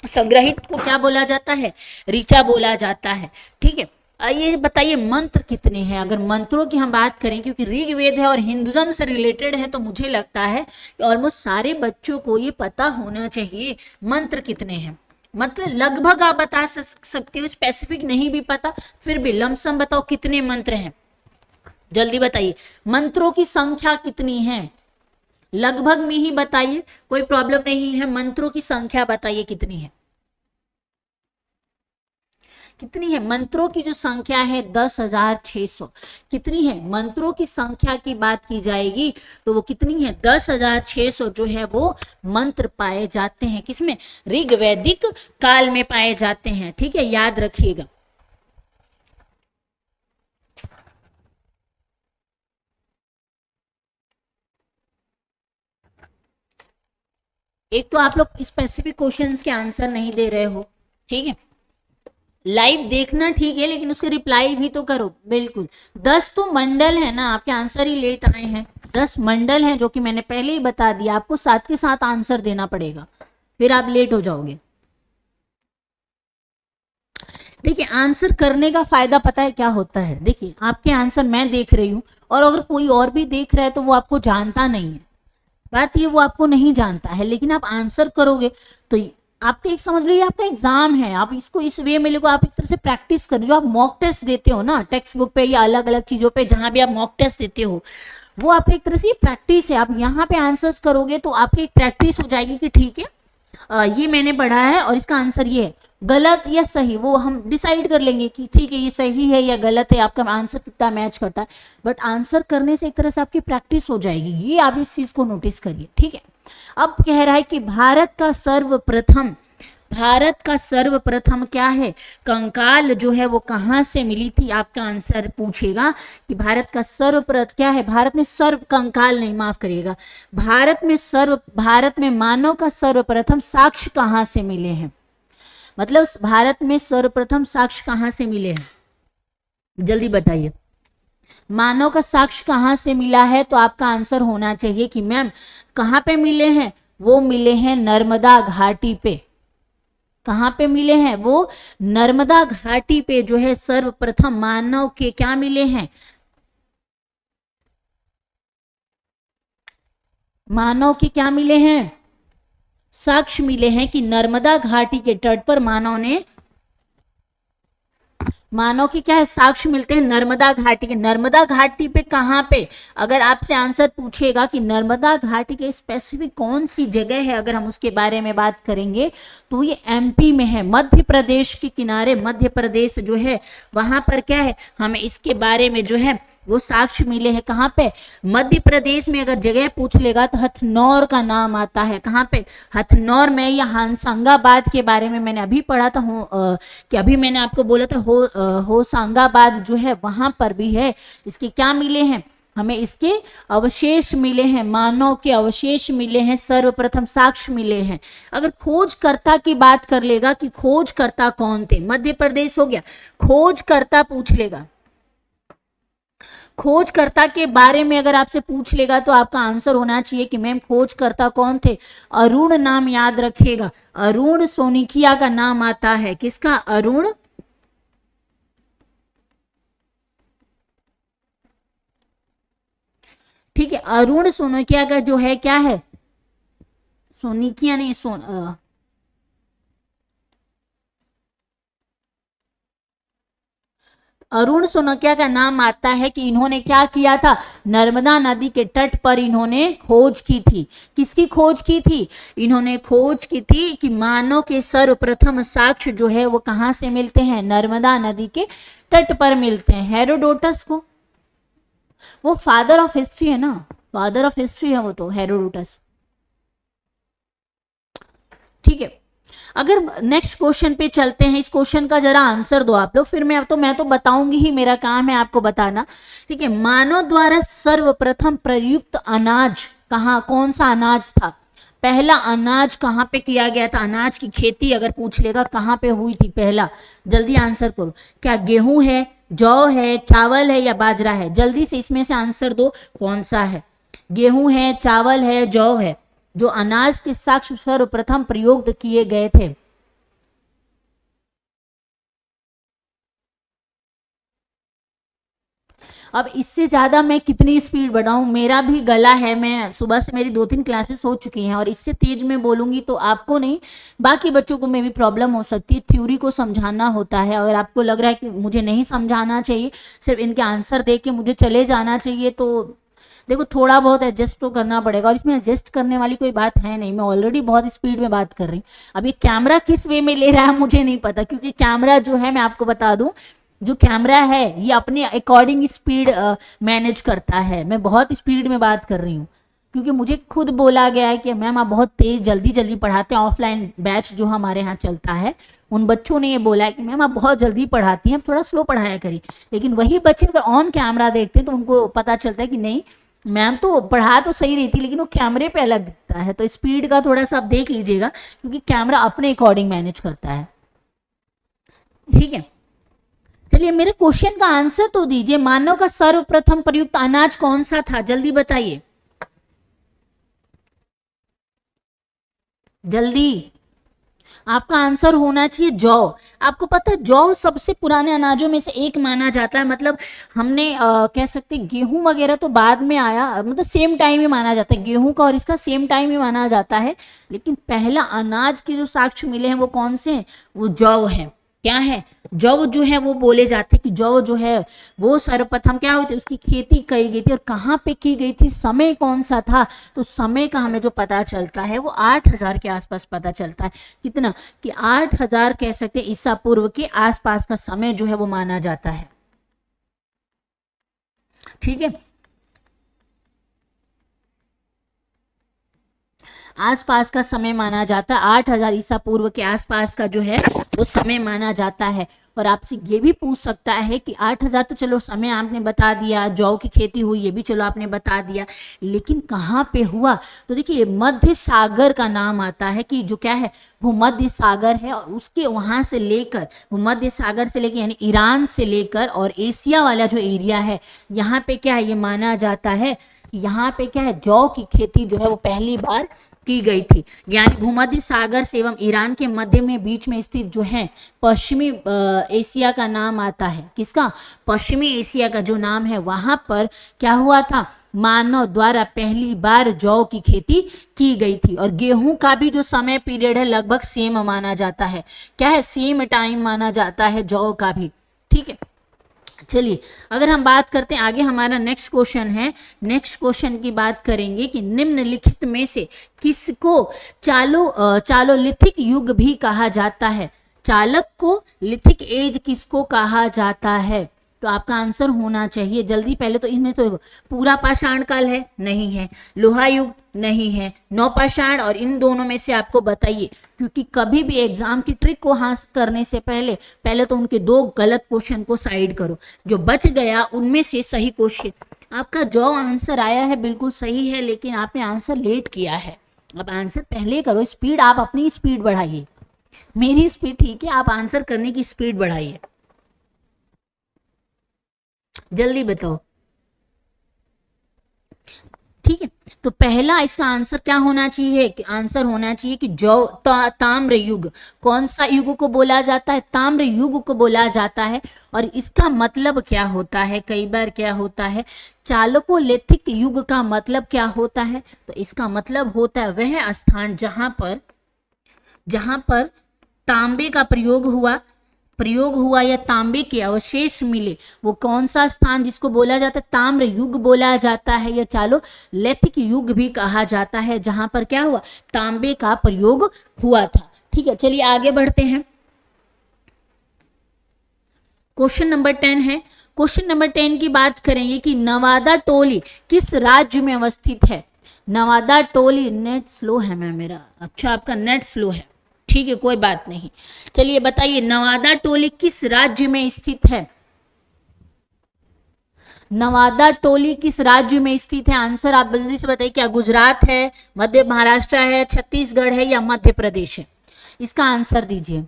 संग्रहित को क्या बोला जाता है, ऋचा बोला जाता है। ठीक है, ये बताइए मंत्र कितने हैं। अगर मंत्रों की हम बात करें, क्योंकि ऋग्वेद है और हिंदुज्म से रिलेटेड है, तो मुझे लगता है कि ऑलमोस्ट सारे बच्चों को ये पता होना चाहिए मंत्र कितने हैं। मतलब लगभग आप बता सकते हो, स्पेसिफिक नहीं भी पता फिर भी लमसम बताओ कितने मंत्र हैं, जल्दी बताइए। मंत्रों की संख्या कितनी है, लगभग में ही बताइए, कोई प्रॉब्लम नहीं है, मंत्रों की संख्या बताइए कितनी है, कितनी है मंत्रों की जो संख्या है 10,600। कितनी है, मंत्रों की संख्या की बात की जाएगी तो वो कितनी है, 10,600 जो है वो मंत्र पाए जाते हैं। किसमें, ऋग्वैदिक काल में पाए जाते हैं। ठीक है, याद रखिएगा। एक तो आप लोग स्पेसिफिक क्वेश्चंस के आंसर नहीं दे रहे हो, ठीक है, लाइव देखना ठीक है, लेकिन उसके रिप्लाई भी तो करो। बिल्कुल 10 तो मंडल है ना, आपके आंसर ही लेट आए हैं। 10 मंडल हैं, जो कि मैंने पहले ही बता दिया, आपको साथ के साथ आंसर देना पड़ेगा, फिर आप लेट हो जाओगे। देखिए आंसर करने का फायदा पता है क्या होता है, देखिए आपके आंसर मैं देख रही हूँ, और अगर कोई और भी देख रहा है तो वो आपको जानता नहीं है, बात ये वो आपको नहीं जानता है, लेकिन आप आंसर करोगे तो आपके एक समझ लो ये आपका एग्जाम है, आप इसको इस वे में लोगे, आप एक तरह से प्रैक्टिस करो। जो आप मॉक टेस्ट देते हो ना टेक्स्ट बुक पे या अलग अलग चीजों पे, जहां भी आप मॉक टेस्ट देते हो, वो आपकी एक तरह से प्रैक्टिस है। आप यहाँ पे आंसर्स करोगे तो आपकी एक प्रैक्टिस हो जाएगी कि ठीक है ये मैंने पढ़ा है और इसका आंसर ये है, गलत या सही वो हम डिसाइड कर लेंगे कि ठीक है ये सही है या गलत है, आपका आंसर कितना मैच करता है। बट आंसर करने से एक तरह से आपकी प्रैक्टिस हो जाएगी, ये आप इस चीज को नोटिस करिए। ठीक है, अब कह रहा है कि भारत का सर्वप्रथम क्या है, कंकाल जो है वो कहाँ से मिली थी। आपका आंसर पूछेगा कि भारत का सर्वप्रथम क्या है, भारत में सर्व कंकाल नहीं, माफ करिएगा, भारत में मानव का सर्वप्रथम साक्ष्य कहाँ से मिले हैं, मतलब भारत में सर्वप्रथम साक्ष्य कहाँ से मिले हैं, जल्दी बताइए। मानव का साक्ष्य कहाँ से मिला है, तो आपका आंसर होना चाहिए कि मैम कहाँ पे मिले हैं, वो मिले हैं नर्मदा घाटी पे। कहाँ पे मिले हैं, वो नर्मदा घाटी पे जो है सर्वप्रथम मानव के क्या मिले हैं, मानव के क्या मिले हैं, साक्ष्य मिले हैं कि नर्मदा घाटी के तट पर मानव के क्या है, साक्ष्य मिलते हैं नर्मदा घाटी के। नर्मदा घाटी पे कहाँ पे, अगर आपसे आंसर पूछेगा कि नर्मदा घाटी के स्पेसिफिक कौन सी जगह है, अगर हम उसके बारे में बात करेंगे तो ये एमपी में है, मध्य प्रदेश के किनारे, मध्य प्रदेश जो है वहां पर क्या है, हमें इसके बारे में जो है वो साक्ष्य मिले हैं। कहाँ पे, मध्य प्रदेश में। अगर जगह पूछ लेगा तो हथनौर का नाम आता है। कहाँ पे, हथनौर में। या होशंगाबाद के बारे में मैंने अभी पढ़ा था कि अभी मैंने आपको बोला था होशंगाबाद जो है वहां पर भी है। इसके क्या मिले हैं, हमें इसके अवशेष मिले हैं, मानव के अवशेष मिले हैं, सर्वप्रथम साक्ष्य मिले हैं। अगर खोजकर्ता की बात कर लेगा कि खोजकर्ता कौन थे, मध्य प्रदेश हो गया, खोजकर्ता पूछ लेगा, खोजकर्ता के बारे में अगर आपसे पूछ लेगा तो आपका आंसर होना चाहिए कि मैम खोजकर्ता कौन थे, अरुण नाम याद रखिएगा, अरुण सोनिकिया का नाम आता है। किसका, अरुण, ठीक है, अरुण सोनिकिया का जो है क्या है, सोनिकिया नहीं, अरुण सोनकिया का नाम आता है कि इन्होंने क्या किया था, नर्मदा नदी के तट पर इन्होंने खोज की थी। किसकी खोज की थी, इन्होंने खोज की थी कि मानव के सर्वप्रथम साक्ष्य जो है वो कहाँ से मिलते हैं, नर्मदा नदी के तट पर मिलते हैं। हेरोडोटस को, वो फादर ऑफ हिस्ट्री है ना, फादर ऑफ हिस्ट्री है वो तो हेरोडोटस। ठीक है, अगर नेक्स्ट क्वेश्चन पे चलते हैं, इस क्वेश्चन का जरा आंसर दो आप लोग, फिर मैं तो बताऊंगी ही, मेरा काम है आपको बताना। ठीक है, मानव द्वारा सर्वप्रथम प्रयुक्त अनाज कहाँ, कौन सा अनाज था, पहला अनाज कहाँ पे किया गया था, अनाज की खेती अगर पूछ लेगा कहाँ पे हुई थी पहला, जल्दी आंसर करो। क्या गेहूं है, जौ है, चावल है या बाजरा है, जल्दी से इसमें से आंसर दो कौन सा है, गेहूं है, चावल है, जौ है, जो अनाज के साक्ष्य सर्वप्रथम प्रयोग किए गए थे। अब इससे ज्यादा मैं कितनी स्पीड बढ़ाऊं, मेरा भी गला है, मैं सुबह से मेरी 2-3 क्लासेस हो चुकी हैं और इससे तेज में बोलूंगी तो आपको नहीं बाकी बच्चों को में भी प्रॉब्लम हो सकती है। थ्योरी को समझाना होता है, अगर आपको लग रहा है कि मुझे नहीं समझाना चाहिए, सिर्फ इनके आंसर दे के मुझे चले जाना चाहिए, तो देखो थोड़ा बहुत एडजस्ट तो करना पड़ेगा। और इसमें एडजस्ट करने वाली कोई बात है नहीं, मैं ऑलरेडी बहुत स्पीड में बात कर रही हूँ। अब ये कैमरा किस वे में ले रहा है मुझे नहीं पता, क्योंकि कैमरा जो है मैं आपको बता दूं, जो कैमरा है ये अपने अकॉर्डिंग स्पीड मैनेज करता है। मैं बहुत स्पीड में बात कर रही हूँ क्योंकि मुझे खुद बोला गया है कि मैम आप बहुत तेज जल्दी जल्दी पढ़ाते हैं। ऑफलाइन बैच जो हमारे यहाँ चलता है उन बच्चों ने ये बोला है कि मैम आप बहुत जल्दी पढ़ाती हैं, थोड़ा स्लो पढ़ाया करिए। लेकिन वही बच्चे अगर ऑन कैमरा देखते हैं तो उनको पता चलता है कि नहीं मैम तो पढ़ा तो सही रही थी लेकिन वो कैमरे पे अलग दिखता है। तो स्पीड का थोड़ा सा आप देख लीजिएगा क्योंकि कैमरा अपने अकॉर्डिंग मैनेज करता है। ठीक है, चलिए मेरे क्वेश्चन का आंसर तो दीजिए। मानव का सर्वप्रथम प्रयुक्त अनाज कौन सा था, जल्दी बताइए, जल्दी। आपका आंसर होना चाहिए जौ। आपको पता है जौ सबसे पुराने अनाजों में से एक माना जाता है। मतलब हमने कह सकते गेहूं वगैरह तो बाद में आया, मतलब सेम टाइम ही माना जाता है, गेहूं का और इसका सेम टाइम ही माना जाता है। लेकिन पहला अनाज के जो साक्ष्य मिले हैं वो कौन से हैं, वो जौ है। क्या है, जौ जो है वो बोले जाते कि जौ जो है वो सर्वप्रथम क्या हुई थी, उसकी खेती की गई थी और कहाँ पे की गई थी, समय कौन सा था। तो समय का हमें जो पता चलता है वो 8000 के आसपास पता चलता है। कितना कि 8000 कह सकते हैं ईसा पूर्व के आसपास का समय जो है वो माना जाता है। ठीक है, आसपास का समय माना जाता है, 8000 ईसा पूर्व के आसपास का जो है वो समय माना जाता है। और आपसे ये भी पूछ सकता है कि 8000 तो चलो समय आपने बता दिया, जौ की खेती हुई ये भी चलो आपने बता दिया, लेकिन कहाँ पे हुआ। तो देखिए मध्य सागर का नाम आता है कि जो क्या है भूमध्य सागर है और उसके वहां से लेकर भूमध्य सागर से लेकर यानी ईरान से लेकर और एशिया वाला जो एरिया है यहाँ पे क्या है ये माना जाता है यहाँ पे क्या है, जौ की खेती जो है वो पहली बार की गई थी। यानी भूमध्य सागर से एवं ईरान के मध्य में बीच में स्थित जो है पश्चिमी एशिया का नाम आता है, किसका, पश्चिमी एशिया का जो नाम है, वहां पर क्या हुआ था, मानव द्वारा पहली बार जौ की खेती की गई थी। और गेहूं का भी जो समय पीरियड है लगभग सेम माना जाता है, क्या है, सेम टाइम माना जाता है जौ का भी, ठीक है। चलिए अगर हम बात करते हैं आगे, हमारा नेक्स्ट क्वेश्चन है, नेक्स्ट क्वेश्चन की बात करेंगे कि निम्नलिखित में से किसको चालोलिथिक युग भी कहा जाता है। चालक को लिथिक एज किसको कहा जाता है, तो आपका आंसर होना चाहिए जल्दी। पहले तो इनमें तो पूरा पाषाण काल है, नहीं है, लोहा युग नहीं है, नवपाषाण, और इन दोनों में से आपको बताइए, क्योंकि कभी भी एग्जाम की ट्रिक को हासिल करने से पहले पहले तो उनके दो गलत क्वेश्चन को साइड करो, जो बच गया उनमें से सही क्वेश्चन आपका जो आंसर आया है बिल्कुल सही है, लेकिन आपने आंसर लेट किया है। अब आंसर पहले करो, स्पीड आप अपनी स्पीड बढ़ाइए, मेरी स्पीड ठीक है, आप आंसर करने की स्पीड बढ़ाइए, जल्दी बताओ, ठीक है। तो पहला इसका आंसर क्या होना चाहिए, कि आंसर होना चाहिए कि ताम्र युग, कौन सा युग को बोला जाता है, ताम्र युग को बोला जाता है। और इसका मतलब क्या होता है, कई बार क्या होता है, चालकोलिथिक युग का मतलब क्या होता है, तो इसका मतलब होता है वह स्थान जहां पर तांबे का प्रयोग हुआ या तांबे के अवशेष मिले, वो कौन सा स्थान जिसको बोला जाता है, ताम्र युग बोला जाता है, या चालोलिथिक युग भी कहा जाता है, जहां पर क्या हुआ, तांबे का प्रयोग हुआ था, ठीक है। चलिए आगे बढ़ते हैं, क्वेश्चन नंबर 10 है। क्वेश्चन नंबर 10 की बात करेंगे कि नवादा टोली किस राज्य में अवस्थित है। नवादा टोली, नेट स्लो है मैम मेरा, अच्छा आपका नेट स्लो है, ठीक है कोई बात नहीं। चलिए बताइए नवादा टोली किस राज्य में स्थित है, नवादा टोली किस राज्य में स्थित है, आंसर आप जल्दी से बताइए, क्या गुजरात है, मध्य महाराष्ट्र है, छत्तीसगढ़ है, या मध्य प्रदेश है, इसका आंसर दीजिए।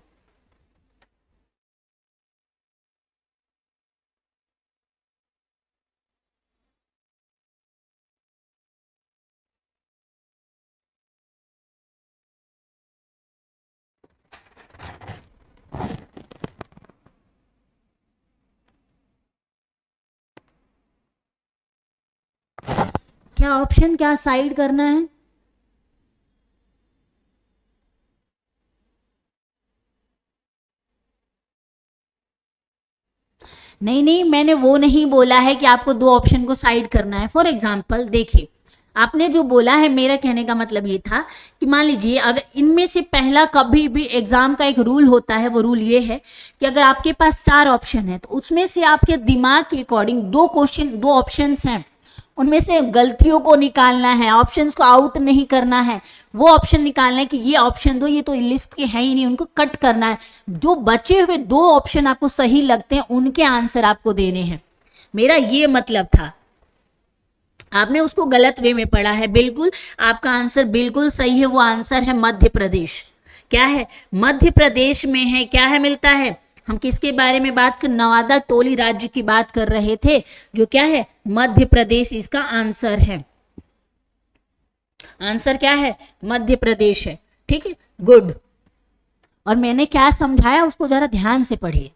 क्या ऑप्शन, क्या साइड करना है, नहीं नहीं मैंने वो नहीं बोला है कि आपको दो ऑप्शन को साइड करना है। फॉर एग्जाम्पल देखिए, आपने जो बोला है, मेरा कहने का मतलब ये था कि मान लीजिए अगर इनमें से पहला, कभी भी एग्जाम का एक रूल होता है, वो रूल ये है कि अगर आपके पास चार ऑप्शन है तो उसमें से आपके दिमाग के अकॉर्डिंग दो ऑप्शंस हैं, उनमें से गलतियों को निकालना है, ऑप्शंस को आउट नहीं करना है, वो ऑप्शन निकालना है कि ये ऑप्शन दो, ये तो लिस्ट के है ही नहीं, उनको कट करना है। जो बचे हुए दो ऑप्शन आपको सही लगते हैं उनके आंसर आपको देने हैं, मेरा ये मतलब था। आपने उसको गलत वे में पढ़ा है, बिल्कुल आपका आंसर बिल्कुल सही है, वो आंसर है मध्य प्रदेश। क्या है, मध्य प्रदेश में है, क्या है, मिलता है। हम किसके बारे में बात कर, नवादा टोली राज्य की बात कर रहे थे, जो क्या है, मध्य प्रदेश इसका आंसर है। आंसर क्या है, मध्य प्रदेश है, ठीक है, गुड। और मैंने क्या समझाया उसको जरा ध्यान से पढ़िए,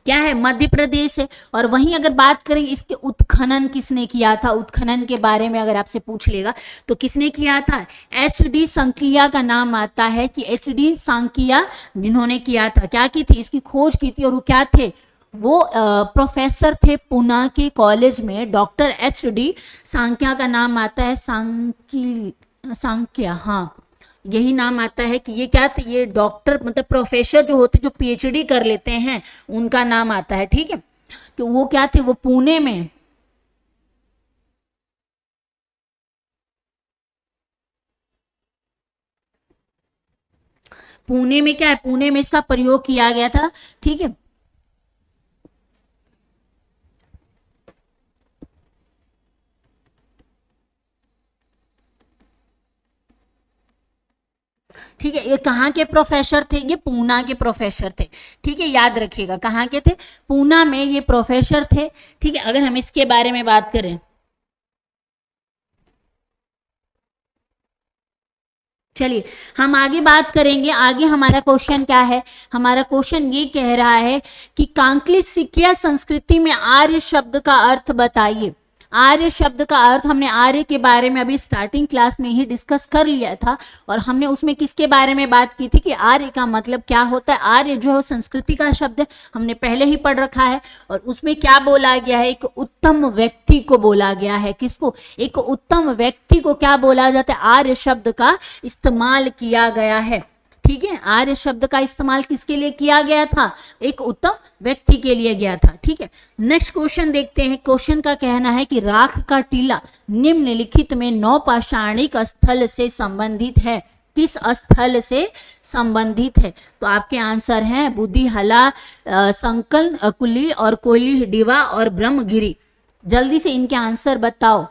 क्या है, मध्य प्रदेश है। और वहीं अगर बात करें इसके उत्खनन किसने किया था, उत्खनन के बारे में अगर आपसे पूछ लेगा तो किसने किया था, एच डी सांकिया का नाम आता है, कि एच डी सांकिया जिन्होंने किया था, क्या की थी, इसकी खोज की थी, और वो क्या थे, वो प्रोफेसर थे पुणे के कॉलेज में, डॉक्टर एच डी सांकिया का नाम आता है, सांकिया, हाँ यही नाम आता है, कि ये क्या थे, ये डॉक्टर मतलब प्रोफेसर जो होते, जो पीएचडी कर लेते हैं, उनका नाम आता है, ठीक है। तो वो क्या थे, वो पुणे में, पुणे में क्या है, पुणे में इसका प्रयोग किया गया था, ठीक है। ठीक है, ये कहाँ के प्रोफेसर थे? ये पूना के प्रोफेसर थे। ठीक है, याद रखिएगा कहाँ के थे? पूना में ये प्रोफेसर थे। ठीक है, अगर हम इसके बारे में बात करें, चलिए हम आगे बात करेंगे। आगे हमारा क्वेश्चन क्या है? हमारा क्वेश्चन ये कह रहा है कि कांकली सिकिया संस्कृति में आर्य शब्द का अर्थ बताइए। आर्य शब्द का अर्थ, हमने आर्य के बारे में अभी स्टार्टिंग क्लास में ही डिस्कस कर लिया था और हमने उसमें किसके बारे में बात की थी कि आर्य का मतलब क्या होता है। आर्य जो है संस्कृति का शब्द है, हमने पहले ही पढ़ रखा है। और उसमें क्या बोला गया है? एक उत्तम व्यक्ति को बोला गया है। किसको? एक उत्तम व्यक्ति को क्या बोला जाता है? आर्य शब्द का इस्तेमाल किया गया है। ठीक है, आर्य शब्द का इस्तेमाल किसके लिए किया गया था? एक उत्तम व्यक्ति के लिए गया था। ठीक है, नेक्स्ट क्वेश्चन देखते हैं। क्वेश्चन का कहना है कि राख का टीला निम्नलिखित में नौपाषाणिक स्थल से संबंधित है। किस स्थल से संबंधित है? तो आपके आंसर हैं बुद्धिहला, संकल कुली और कोयली डिवा और ब्रह्मगिरी। जल्दी से इनके आंसर बताओ।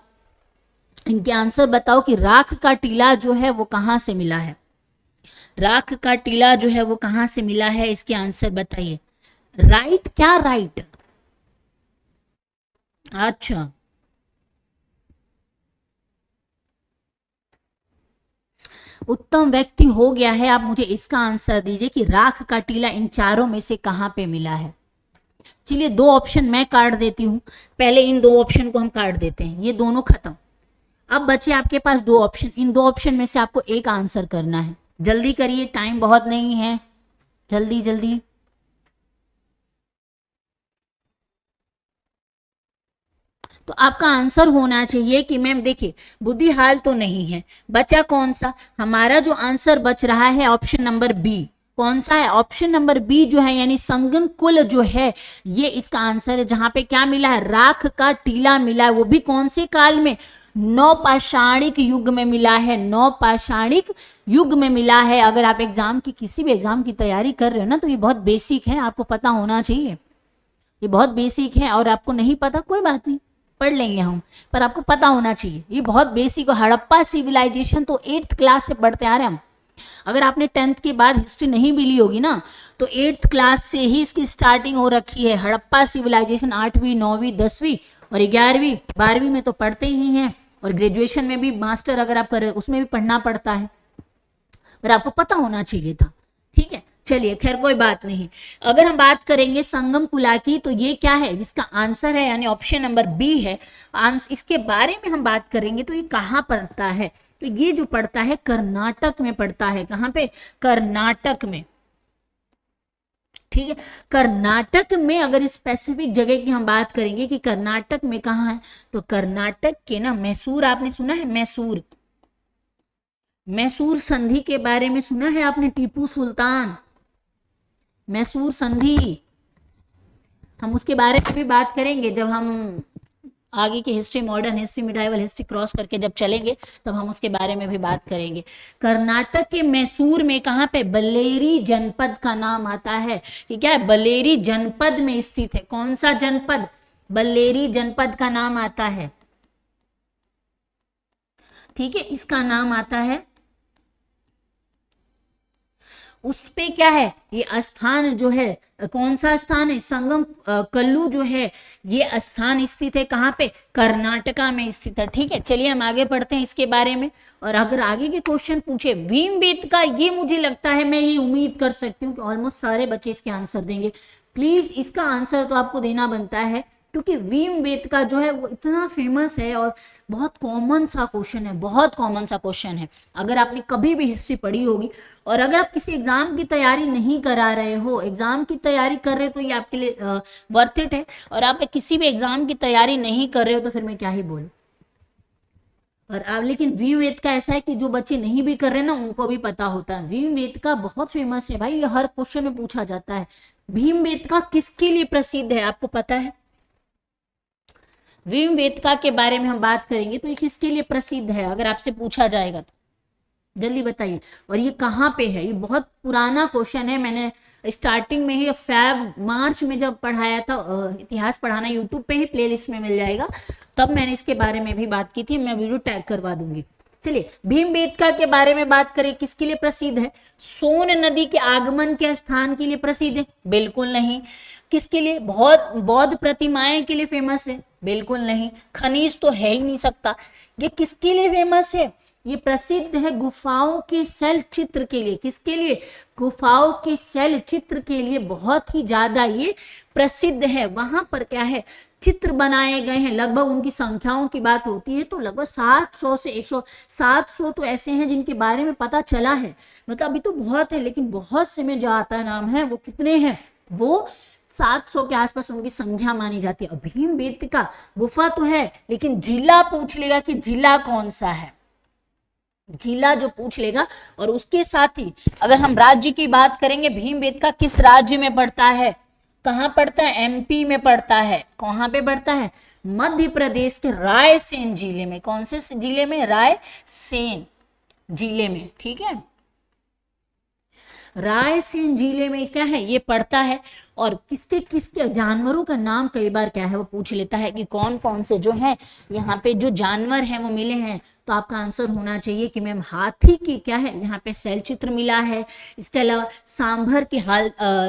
इनके आंसर बताओ कि राख का टीला जो है वो कहाँ से मिला है? राख का टीला जो है वो कहां से मिला है? इसके आंसर बताइए। राइट? क्या राइट? अच्छा, उत्तम व्यक्ति हो गया है। आप मुझे इसका आंसर दीजिए कि राख का टीला इन चारों में से कहां पे मिला है। चलिए दो ऑप्शन मैं काट देती हूं। पहले इन दो ऑप्शन को हम काट देते हैं, ये दोनों खत्म। अब बचे आपके पास दो ऑप्शन। इन दो ऑप्शन में से आपको एक आंसर करना है। जल्दी करिए, टाइम बहुत नहीं है, जल्दी जल्दी। तो आपका आंसर होना चाहिए कि मैम देखिए बुद्धिहाल तो नहीं है, बचा कौन सा? हमारा जो आंसर बच रहा है ऑप्शन नंबर बी। कौन सा है? ऑप्शन नंबर बी जो है, यानी संगम कुल जो है, ये इसका आंसर है। जहां पे क्या मिला है? राख का टीला मिला है। वो भी कौन से काल में? नौपाषाणिक युग में मिला है। नौपाषाणिक युग में मिला है। अगर आप एग्जाम की, किसी भी एग्जाम की तैयारी कर रहे हो ना, तो ये बहुत बेसिक है, आपको पता होना चाहिए। ये बहुत बेसिक है और आपको नहीं पता कोई बात नहीं, पढ़ लेंगे हम, पर आपको पता होना चाहिए। ये बहुत बेसिक है। हड़प्पा सिविलाइजेशन तो 8th क्लास से पढ़ते आ रहे हैं हम। अगर आपने 10th के बाद हिस्ट्री नहीं भी ली होगी ना, तो 8th क्लास से ही इसकी स्टार्टिंग हो रखी है। हड़प्पा सिविलाइजेशन 8वीं 9वीं 10वीं और 11वीं 12वीं में तो पढ़ते ही हैं, और ग्रेजुएशन में भी मास्टर अगर आप कर रहे हो उसमें भी पढ़ना पड़ता है, पर आपको पता होना चाहिए था। ठीक है, चलिए खैर कोई बात नहीं। अगर हम बात करेंगे संगम कुला की, तो ये क्या है? इसका आंसर है, यानी ऑप्शन नंबर बी है। इसके बारे में हम बात करेंगे तो ये कहाँ पड़ता है? तो ये जो पड़ता है कर्नाटक में पड़ता है। कहाँ पे? कर्नाटक में। ठीक है, कर्नाटक में अगर स्पेसिफिक जगह की हम बात करेंगे कि कर्नाटक में कहाँ है, तो कर्नाटक के ना मैसूर, आपने सुना है मैसूर? मैसूर संधि के बारे में सुना है आपने? टीपू सुल्तान, मैसूर संधि, हम उसके बारे में भी बात करेंगे जब हम आगे की history, modern history, medieval history cross करके जब चलेंगे, तब हम उसके बारे में भी बात करेंगे। कर्नाटक के मैसूर में कहाँ पे? बल्लेरी जनपद का नाम आता है कि क्या है? बल्लेरी जनपद में स्थित है। कौन सा जनपद? बल्लेरी जनपद का नाम आता है। ठीक है, इसका नाम आता है। उस पे क्या है? ये स्थान जो है, कौन सा स्थान है? संगम कल्लू जो है, ये स्थान स्थित है कहाँ पे? कर्नाटका में स्थित है। ठीक है, चलिए हम आगे पढ़ते हैं इसके बारे में। और अगर आगे के क्वेश्चन पूछे भीमबेटका, ये मुझे लगता है, मैं ये उम्मीद कर सकती हूँ कि ऑलमोस्ट सारे बच्चे इसके आंसर देंगे। प्लीज इसका आंसर तो आपको देना बनता है, क्योंकि भीमबेटका जो है वो इतना फेमस है और बहुत कॉमन सा क्वेश्चन है, बहुत कॉमन सा क्वेश्चन है। अगर आपने कभी भी हिस्ट्री पढ़ी होगी, और अगर आप किसी एग्जाम की तैयारी नहीं करा रहे हो, एग्जाम की तैयारी कर रहे हो, तो ये आपके लिए वर्थ इट है। और आप किसी भी एग्जाम की तैयारी नहीं कर रहे हो तो फिर मैं क्या ही बोलूं। और आप, लेकिन भीमबेटका ऐसा है कि जो बच्चे नहीं भी कर रहे ना, उनको भी पता होता है। भीमबेटका बहुत फेमस है भाई, ये हर क्वेश्चन में पूछा जाता है। भीमबेटका किसके लिए प्रसिद्ध है, आपको पता है? भीमबेटका के बारे में हम बात करेंगे तो ये किसके लिए प्रसिद्ध है, अगर आपसे पूछा जाएगा तो जल्दी बताइए। और ये कहाँ पे है? ये बहुत पुराना क्वेश्चन है। मैंने स्टार्टिंग में ही मार्च में जब पढ़ाया था, इतिहास पढ़ाना, यूट्यूब पे ही प्लेलिस्ट में मिल जाएगा, तब मैंने इसके बारे में भी बात की थी। मैं वीडियो टैग करवा दूंगी। चलिए भीमबेटका के बारे में बात करें, किसके लिए प्रसिद्ध है? सोन नदी के आगमन के स्थान के लिए प्रसिद्ध है? बिल्कुल नहीं। किसके लिए? बहुत बौद्ध प्रतिमाएं के लिए फेमस है? बिल्कुल नहीं। खनिज तो है ही नहीं सकता। ये किसके लिए फेमस है? ये प्रसिद्ध है गुफाओं के शैल चित्र के लिए। किसके लिए? गुफाओं के शैल चित्र के लिए बहुत ही ज्यादा ये प्रसिद्ध है। वहां पर क्या है, चित्र बनाए गए हैं। लगभग उनकी संख्याओं की बात होती है तो लगभग 700 से 700 तो ऐसे हैं जिनके बारे में पता चला है। मतलब अभी तो बहुत है, लेकिन बहुत से में जो आता है नाम है वो कितने हैं, वो 700 के आसपास उनकी संख्या मानी जाती है। भीमबेटका गुफा तो है, लेकिन जिला पूछ लेगा कि जिला कौन सा है, जिला जो पूछ लेगा। और उसके साथ ही अगर हम राज्य की बात करेंगे, भीमबेटका किस राज्य में पड़ता है? कहाँ पड़ता है? एमपी में पड़ता है। कहाँ पे पड़ता है? मध्य प्रदेश के रायसेन जिले में। कौन से जिले में? रायसेन जिले में। ठीक है, रायसेन जिले में क्या है, ये पड़ता है। और किसके किसके जानवरों का नाम कई बार क्या है वो पूछ लेता है कि कौन कौन से जो है यहाँ पे जो जानवर हैं वो मिले हैं। तो आपका आंसर होना चाहिए कि मैम हाथी की क्या है यहाँ पे शैल चित्र मिला है। इसके अलावा सांभर के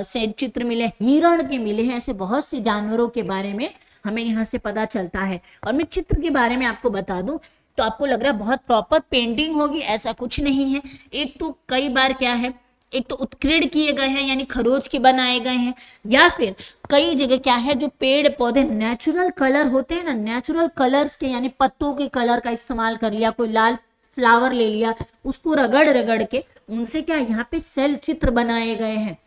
शैल चित्र मिले, हिरण के मिले हैं। ऐसे बहुत से जानवरों के बारे में हमें यहाँ से पता चलता है। और मैं चित्र के बारे में आपको बता दूं तो आपको लग रहा है बहुत प्रॉपर पेंटिंग होगी, ऐसा कुछ नहीं है। एक तो कई बार क्या है, एक तो उत्कीर्ण किए गए हैं यानी खरोच के बनाए गए हैं, या फिर कई जगह क्या है जो पेड़ पौधे नेचुरल कलर होते हैं ना, नेचुरल कलर्स के यानी पत्तों के कलर का इस्तेमाल कर लिया, कोई लाल फ्लावर ले लिया, उसको रगड़ रगड़ के उनसे क्या यहाँ पे शैल चित्र बनाए गए हैं।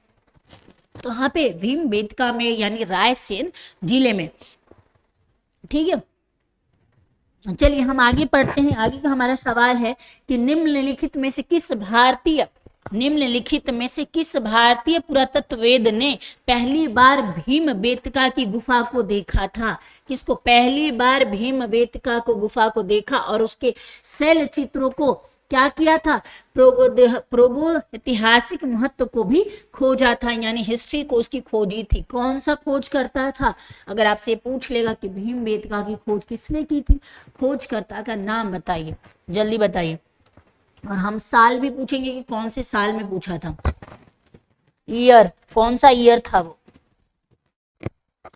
तो यहाँ पे भीमबेटका में यानी रायसेन जिले में। ठीक है, चलिए हम आगे पढ़ते हैं। आगे का हमारा सवाल है कि निम्नलिखित में से किस भारतीय पुरातत्ववेद ने पहली बार भीमबेटका की गुफा को देखा था? किसको पहली बार भीमबेटका को गुफा को देखा और उसके शैल चित्रों को क्या किया था? ऐतिहासिक महत्व को भी खोजा था, यानी हिस्ट्री को उसकी खोजी थी। कौन सा खोज करता था? अगर आपसे पूछ लेगा कि भीमबेटका की खोज किसने की थी, खोजकर्ता का नाम बताइए, जल्दी बताइए। और हम साल भी पूछेंगे कि कौन से साल में पूछा था, ईयर, कौन सा ईयर था वो।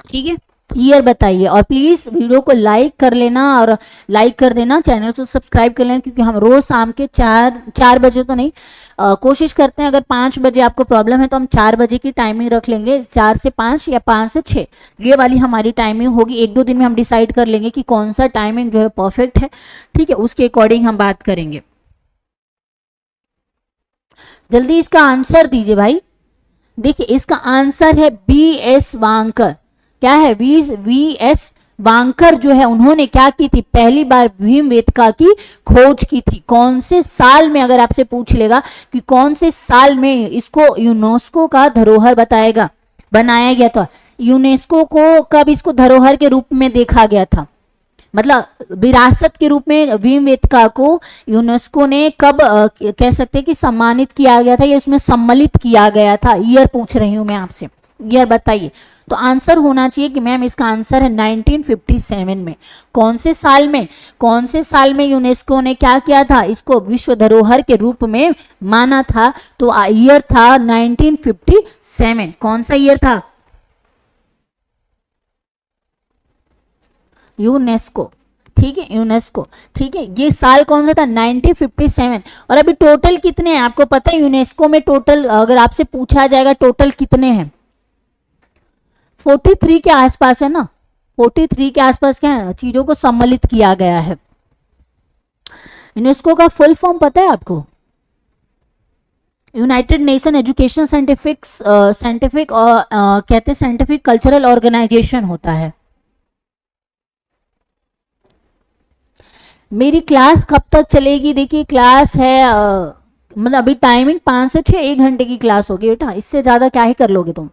ठीक है, ईयर बताइए। और प्लीज वीडियो को लाइक कर लेना और लाइक कर देना, चैनल को सब्सक्राइब कर लेना, क्योंकि हम रोज शाम के 4 बजे तो नहीं, कोशिश करते हैं अगर 5 बजे आपको प्रॉब्लम है तो हम 4 बजे की टाइमिंग रख लेंगे, 4 से 5 या 5 से 6 ये वाली हमारी टाइमिंग होगी। 1-2 दिन में हम डिसाइड कर लेंगे कि कौन सा टाइमिंग जो है परफेक्ट है। ठीक है, उसके अकॉर्डिंग हम बात करेंगे। जल्दी इसका आंसर दीजिए भाई। देखिए इसका आंसर है BS वांकर। क्या है? VS वांकर जो है उन्होंने क्या की थी, पहली बार भीमबेटका की खोज की थी। कौन से साल में, अगर आपसे पूछ लेगा कि कौन से साल में इसको यूनेस्को का धरोहर बनाया गया था, यूनेस्को को कब इसको धरोहर के रूप में देखा गया था, मतलब विरासत के रूप में भीमबेटका को यूनेस्को ने कब कह सकते हैं कि सम्मानित किया गया था या उसमें सम्मिलित किया गया था? ईयर पूछ रही हूं मैं आपसे, ईयर बताइए। तो आंसर होना चाहिए कि मैम इसका आंसर है 1957 में। कौन से साल में यूनेस्को ने क्या किया था, इसको विश्व धरोहर के रूप में माना था? तो ईयर था 1957। कौन सा ईयर था? यूनेस्को। ठीक है, यूनेस्को। ठीक है, ये साल कौन सा था? 1957। और अभी टोटल कितने हैं आपको पता है यूनेस्को में? टोटल अगर आपसे पूछा जाएगा टोटल कितने हैं, 43 के आसपास है ना, 43 के आसपास क्या है, चीजों को सम्मिलित किया गया है। यूनेस्को का फुल फॉर्म पता है आपको? यूनाइटेड नेशन एजुकेशन साइंटिफिक और कहते हैं साइंटिफिक कल्चरल ऑर्गेनाइजेशन होता है। मेरी क्लास कब तक चलेगी? देखिए क्लास है मतलब अभी टाइमिंग 5 से 6 1 घंटे की क्लास होगी बेटा, इससे ज्यादा क्या ही कर लोगे तुम।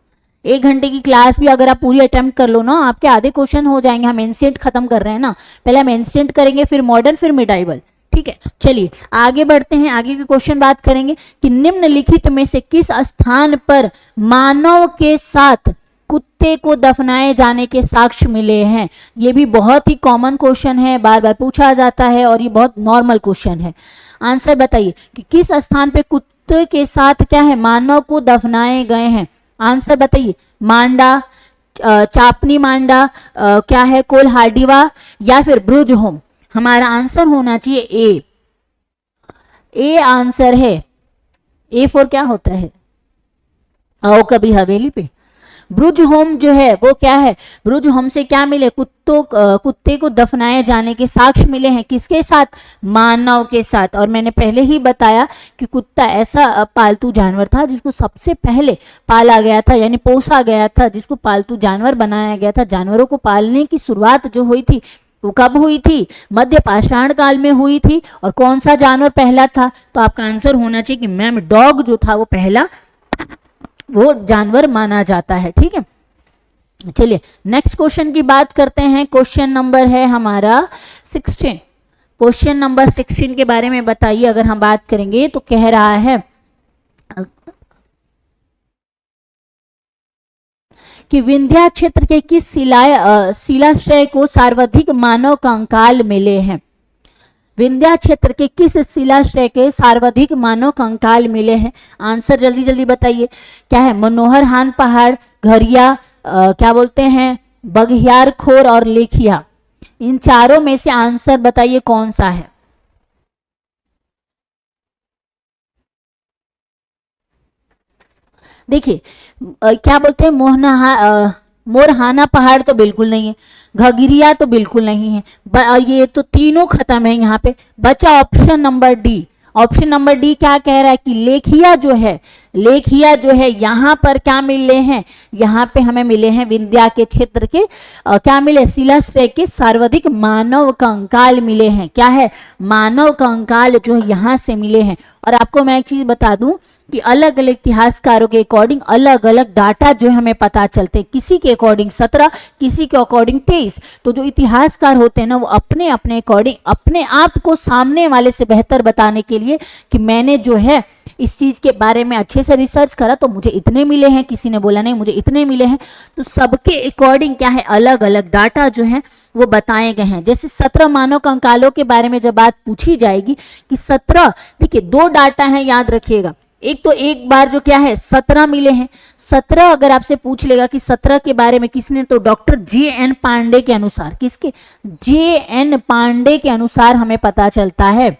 1 घंटे की क्लास भी अगर आप पूरी अटेम्प्ट कर लो ना, आपके आधे क्वेश्चन हो जाएंगे। हम एंशिएंट खत्म कर रहे हैं ना, पहले हम एंशिएंट करेंगे, फिर मॉडर्न, फिर मिडाइवल। ठीक है, चलिए आगे बढ़ते हैं। आगे के क्वेश्चन बात करेंगे कि निम्नलिखित में से किस स्थान पर मानव के साथ कुत्ते को दफनाए जाने के साक्ष्य मिले हैं? ये भी बहुत ही कॉमन क्वेश्चन है, बार बार पूछा जाता है और ये बहुत नॉर्मल क्वेश्चन है। आंसर बताइए कि किस स्थान पे कुत्ते के साथ क्या है, मानव को दफनाए गए हैं? आंसर बताइए। मांडा, चापनी मांडा, क्या है कोल्हाडीवा, या फिर ब्रुज होम? हमारा आंसर होना चाहिए ए आंसर है। ए फॉर क्या होता है? आओ कभी हवेली पे। ब्रुज होम जो है वो क्या है, ब्रुज होम से क्या मिले, कुत्ते को दफनाए जाने के साक्ष्य मिले हैं। किसके साथ? मानव के साथ। और मैंने पहले ही बताया कि कुत्ता ऐसा पालतू जानवर था जिसको सबसे पहले पाला गया था, यानी पोसा गया था, जिसको पालतू जानवर बनाया गया था। जानवरों को पालने की शुरुआत जो हुई थी वो कब हुई थी? मध्य पाषाण काल में हुई थी। और कौन सा जानवर पहला था? तो आपका आंसर होना चाहिए कि मैम डॉग जो था वो पहला वो जानवर माना जाता है। ठीक है, चलिए नेक्स्ट क्वेश्चन की बात करते हैं। क्वेश्चन नंबर है हमारा 16। क्वेश्चन नंबर 16 के बारे में बताइए। अगर हम बात करेंगे तो कह रहा है कि विंध्या क्षेत्र के किस शिलाश्रय को सर्वाधिक मानव कंकाल मिले हैं? विंध्या क्षेत्र के किस शिलाश्रय के सर्वाधिक मानव कंकाल मिले हैं? आंसर जल्दी जल्दी बताइए। क्या है? मनोहर हान पहाड़, घरिया, क्या बोलते हैं, बघियार खोर और लेखिया। इन चारों में से आंसर बताइए कौन सा है? देखिए क्या बोलते हैं, मोरहाना पहाड़ तो बिल्कुल नहीं है, घगिरिया तो बिल्कुल नहीं है, ये तो तीनों खत्म है। यहाँ पे बचा option number D. Option number D क्या कह रहा है कि लेखिया जो है यहाँ पर क्या मिले हैं? यहाँ पे हमें मिले हैं विंध्या के क्षेत्र के क्या मिले? शिलाश्रय के सर्वाधिक मानव कंकाल मिले हैं। क्या है? मानव कंकाल जो है यहाँ से मिले हैं। और आपको मैं एक चीज बता दूं कि अलग अलग इतिहासकारों के अकॉर्डिंग अलग अलग डाटा जो हमें पता चलते हैं। किसी के अकॉर्डिंग 17, किसी के अकॉर्डिंग 23। तो जो इतिहासकार होते हैं ना वो अपने अपने अकॉर्डिंग अपने आप को सामने वाले से बेहतर बताने के लिए कि मैंने जो है इस चीज के बारे में अच्छे से रिसर्च करा तो मुझे इतने मिले हैं, किसी ने बोला नहीं मुझे इतने मिले हैं। तो सबके अकॉर्डिंग क्या है, अलग अलग डाटा जो है वो बताए गए हैं। जैसे 17 मानव कंकालों के बारे में जब बात पूछी जाएगी कि 17, देखिए 2 डाटा है, याद रखिएगा। एक तो एक बार जो क्या है 17 मिले हैं। 17 अगर आपसे पूछ लेगा कि 17 के बारे में किसने, तो डॉक्टर जे.एन. पांडे के अनुसार, किसके? जे.एन. पांडे के अनुसार हमें पता चलता है।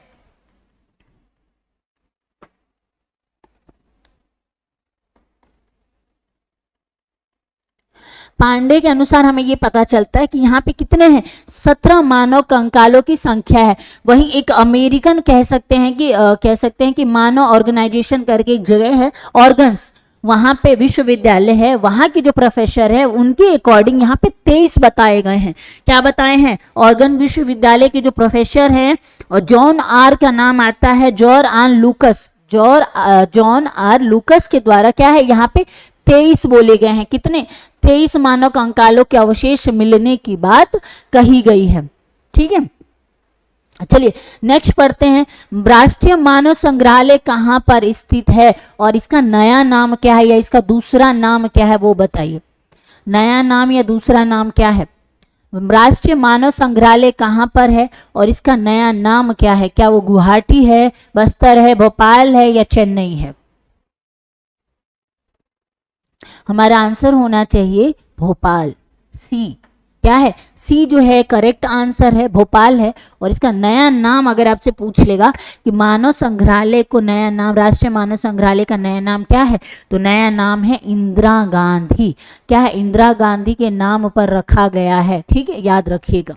पांडे के अनुसार हमें ये पता चलता है कि यहाँ पे कितने हैं? 17 मानव कंकालों की संख्या है। वहीं एक अमेरिकन कह सकते हैं कि मानव ऑर्गेनाइजेशन करके एक जगह है, ऑर्गन्स, वहां पे विश्वविद्यालय है, वहां के जो प्रोफेसर है उनके अकॉर्डिंग यहाँ पे 23 बताए गए हैं। क्या बताए हैं? ऑर्गन विश्वविद्यालय के जो प्रोफेसर हैं, और जॉन आर का नाम आता है, जॉन आर लूकस के द्वारा क्या है यहाँ पे 23 बोले गए हैं। कितने? 23 मानव कंकालों के अवशेष मिलने की बात कही गई है। ठीक है, चलिए नेक्स्ट पढ़ते हैं। राष्ट्रीय मानव संग्रहालय कहाँ पर स्थित है और इसका नया नाम क्या है या इसका दूसरा नाम क्या है वो बताइए। नया नाम या दूसरा नाम क्या है? राष्ट्रीय मानव संग्रहालय कहाँ पर है और इसका नया नाम क्या है? क्या वो गुवाहाटी है, बस्तर है, भोपाल है या चेन्नई है? हमारा आंसर होना चाहिए भोपाल, सी। क्या है? सी जो है करेक्ट आंसर है, भोपाल है। और इसका नया नाम अगर आपसे पूछ लेगा कि मानव संग्रहालय को नया नाम, राष्ट्रीय मानव संग्रहालय का नया नाम क्या है, तो नया नाम है इंदिरा गांधी। क्या है? इंदिरा गांधी के नाम पर रखा गया है। ठीक है, याद रखिएगा।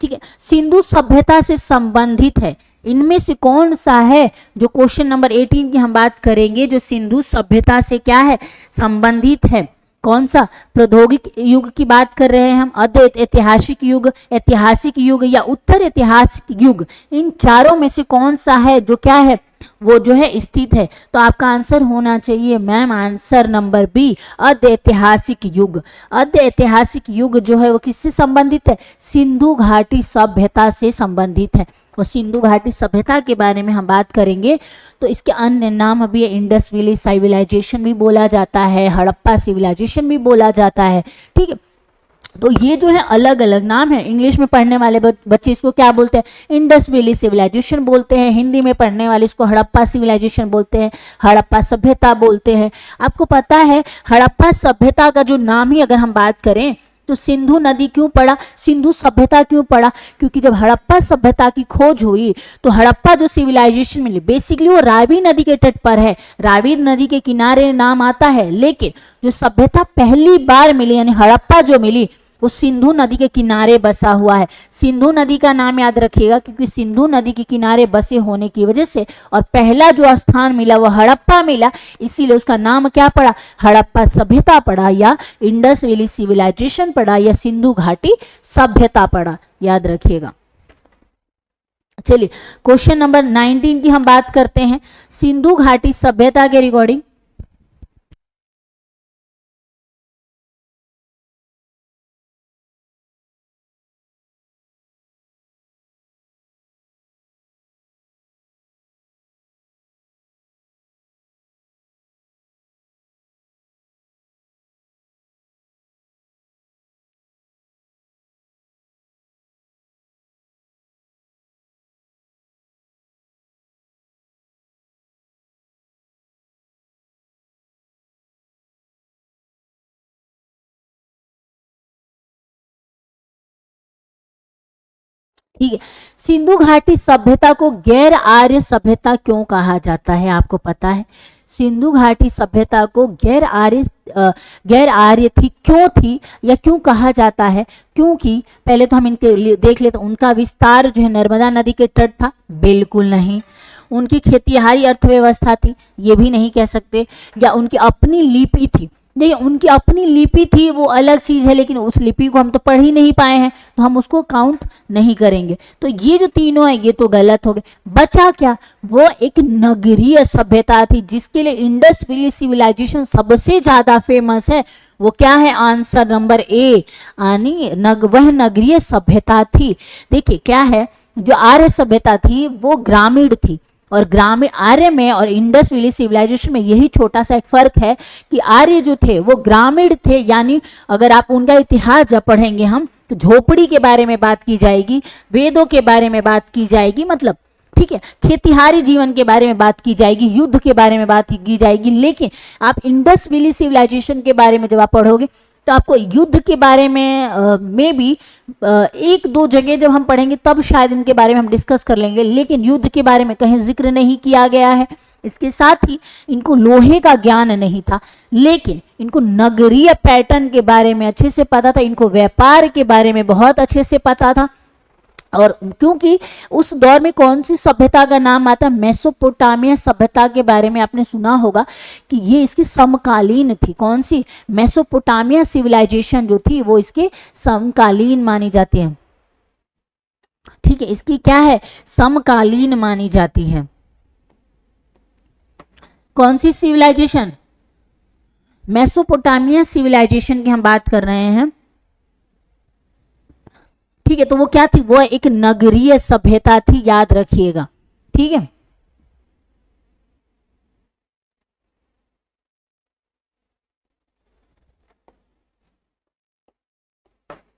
ठीक है, सिंधु सभ्यता से संबंधित है, इनमें से कौन सा है? जो क्वेश्चन नंबर 18 की हम बात करेंगे, जो सिंधु सभ्यता से क्या है संबंधित है, कौन सा? प्रौद्योगिक युग की बात कर रहे हैं हम, ऐतिहासिक युग या उत्तर ऐतिहासिक युग। इन चारों में से कौन सा है जो क्या है वो जो है स्थित है। तो आपका आंसर होना चाहिए मैम आंसर नंबर बी, अद्य ऐतिहासिक युग। अद्य ऐतिहासिक युग जो है वो किससे संबंधित है? सिंधु घाटी सभ्यता से संबंधित है। और सिंधु घाटी सभ्यता के बारे में हम बात करेंगे तो इसके अन्य नाम अभी इंडस वैली सिविलाइजेशन भी बोला जाता है, हड़प्पा सिविलाइजेशन भी बोला जाता है। ठीक है, तो ये जो है अलग अलग नाम है। इंग्लिश में पढ़ने वाले बच्चे इसको क्या बोलते हैं? इंडस वैली सिविलाइजेशन बोलते हैं। हिंदी में पढ़ने वाले इसको हड़प्पा सिविलाइजेशन बोलते हैं, हड़प्पा सभ्यता बोलते हैं। आपको पता है हड़प्पा सभ्यता का जो नाम ही अगर हम बात करें तो सिंधु नदी क्यों पड़ा, सिंधु सभ्यता क्यों पड़ा? क्योंकि जब हड़प्पा सभ्यता की खोज हुई तो हड़प्पा जो सिविलाइजेशन मिली बेसिकली वो रावी नदी के तट पर है, रावी नदी के किनारे नाम आता है, लेकिन जो सभ्यता पहली बार मिली यानी हड़प्पा जो मिली वो सिंधु नदी के किनारे बसा हुआ है। सिंधु नदी का नाम याद रखिएगा क्योंकि सिंधु नदी के किनारे बसे होने की वजह से और पहला जो स्थान मिला वो हड़प्पा मिला, इसीलिए उसका नाम क्या पड़ा? हड़प्पा सभ्यता पड़ा या इंडस वैली सिविलाइजेशन पड़ा या सिंधु घाटी सभ्यता पड़ा, याद रखिएगा। चलिए क्वेश्चन नंबर 19 की हम बात करते हैं। सिंधु घाटी सभ्यता के रिगार्डिंग ठीक है, सिंधु घाटी सभ्यता को गैर आर्य सभ्यता क्यों कहा जाता है? आपको पता है सिंधु घाटी सभ्यता को गैर आर्य थी, क्यों थी या क्यों कहा जाता है? क्योंकि पहले तो हम इनके देख लेते, उनका विस्तार जो है नर्मदा नदी के तट था, बिल्कुल नहीं। उनकी खेतीहारी अर्थव्यवस्था थी, ये भी नहीं कह सकते। या उनकी अपनी लिपि थी, देखिए उनकी अपनी लिपि थी वो अलग चीज़ है, लेकिन उस लिपि को हम तो पढ़ ही नहीं पाए हैं तो हम उसको काउंट नहीं करेंगे। तो ये जो तीनों है ये तो गलत हो गए। बचा क्या? वो एक नगरीय सभ्यता थी जिसके लिए इंडस वैली सिविलाइजेशन सबसे ज़्यादा फेमस है। वो क्या है? आंसर नंबर ए, यानी वह नगरीय सभ्यता थी। देखिए क्या है, जो आर्य सभ्यता थी वो ग्रामीण थी और ग्रामीण आर्य में और इंडस वैली सिविलाइजेशन में यही छोटा सा एक फर्क है कि आर्य जो थे वो ग्रामीण थे, यानी अगर आप उनका इतिहास जब पढ़ेंगे हम तो झोपड़ी के बारे में बात की जाएगी, वेदों के बारे में बात की जाएगी, मतलब ठीक है खेतीहारी जीवन के बारे में बात की जाएगी, युद्ध के बारे में बात की जाएगी। लेकिन आप इंडस वैली सिविलाइजेशन के बारे में जब आप पढ़ोगे तो आपको युद्ध के बारे में भी एक दो जगह जब हम पढ़ेंगे तब शायद इनके बारे में हम डिस्कस कर लेंगे, लेकिन युद्ध के बारे में कहीं जिक्र नहीं किया गया है। इसके साथ ही इनको लोहे का ज्ञान नहीं था, लेकिन इनको नगरीय पैटर्न के बारे में अच्छे से पता था, इनको व्यापार के बारे में बहुत अच्छे से पता था। और क्योंकि उस दौर में कौन सी सभ्यता का नाम आता है? मेसोपोटामिया सभ्यता के बारे में आपने सुना होगा कि ये इसकी समकालीन थी। कौन सी? मेसोपोटामिया सिविलाइजेशन जो थी वो इसके समकालीन मानी जाती है। ठीक है, इसकी क्या है? समकालीन मानी जाती है। कौन सी सिविलाइजेशन? मेसोपोटामिया सिविलाइजेशन की हम बात कर रहे हैं। ठीक है, तो वो क्या थी? वो एक नगरीय सभ्यता थी, याद रखिएगा। ठीक है,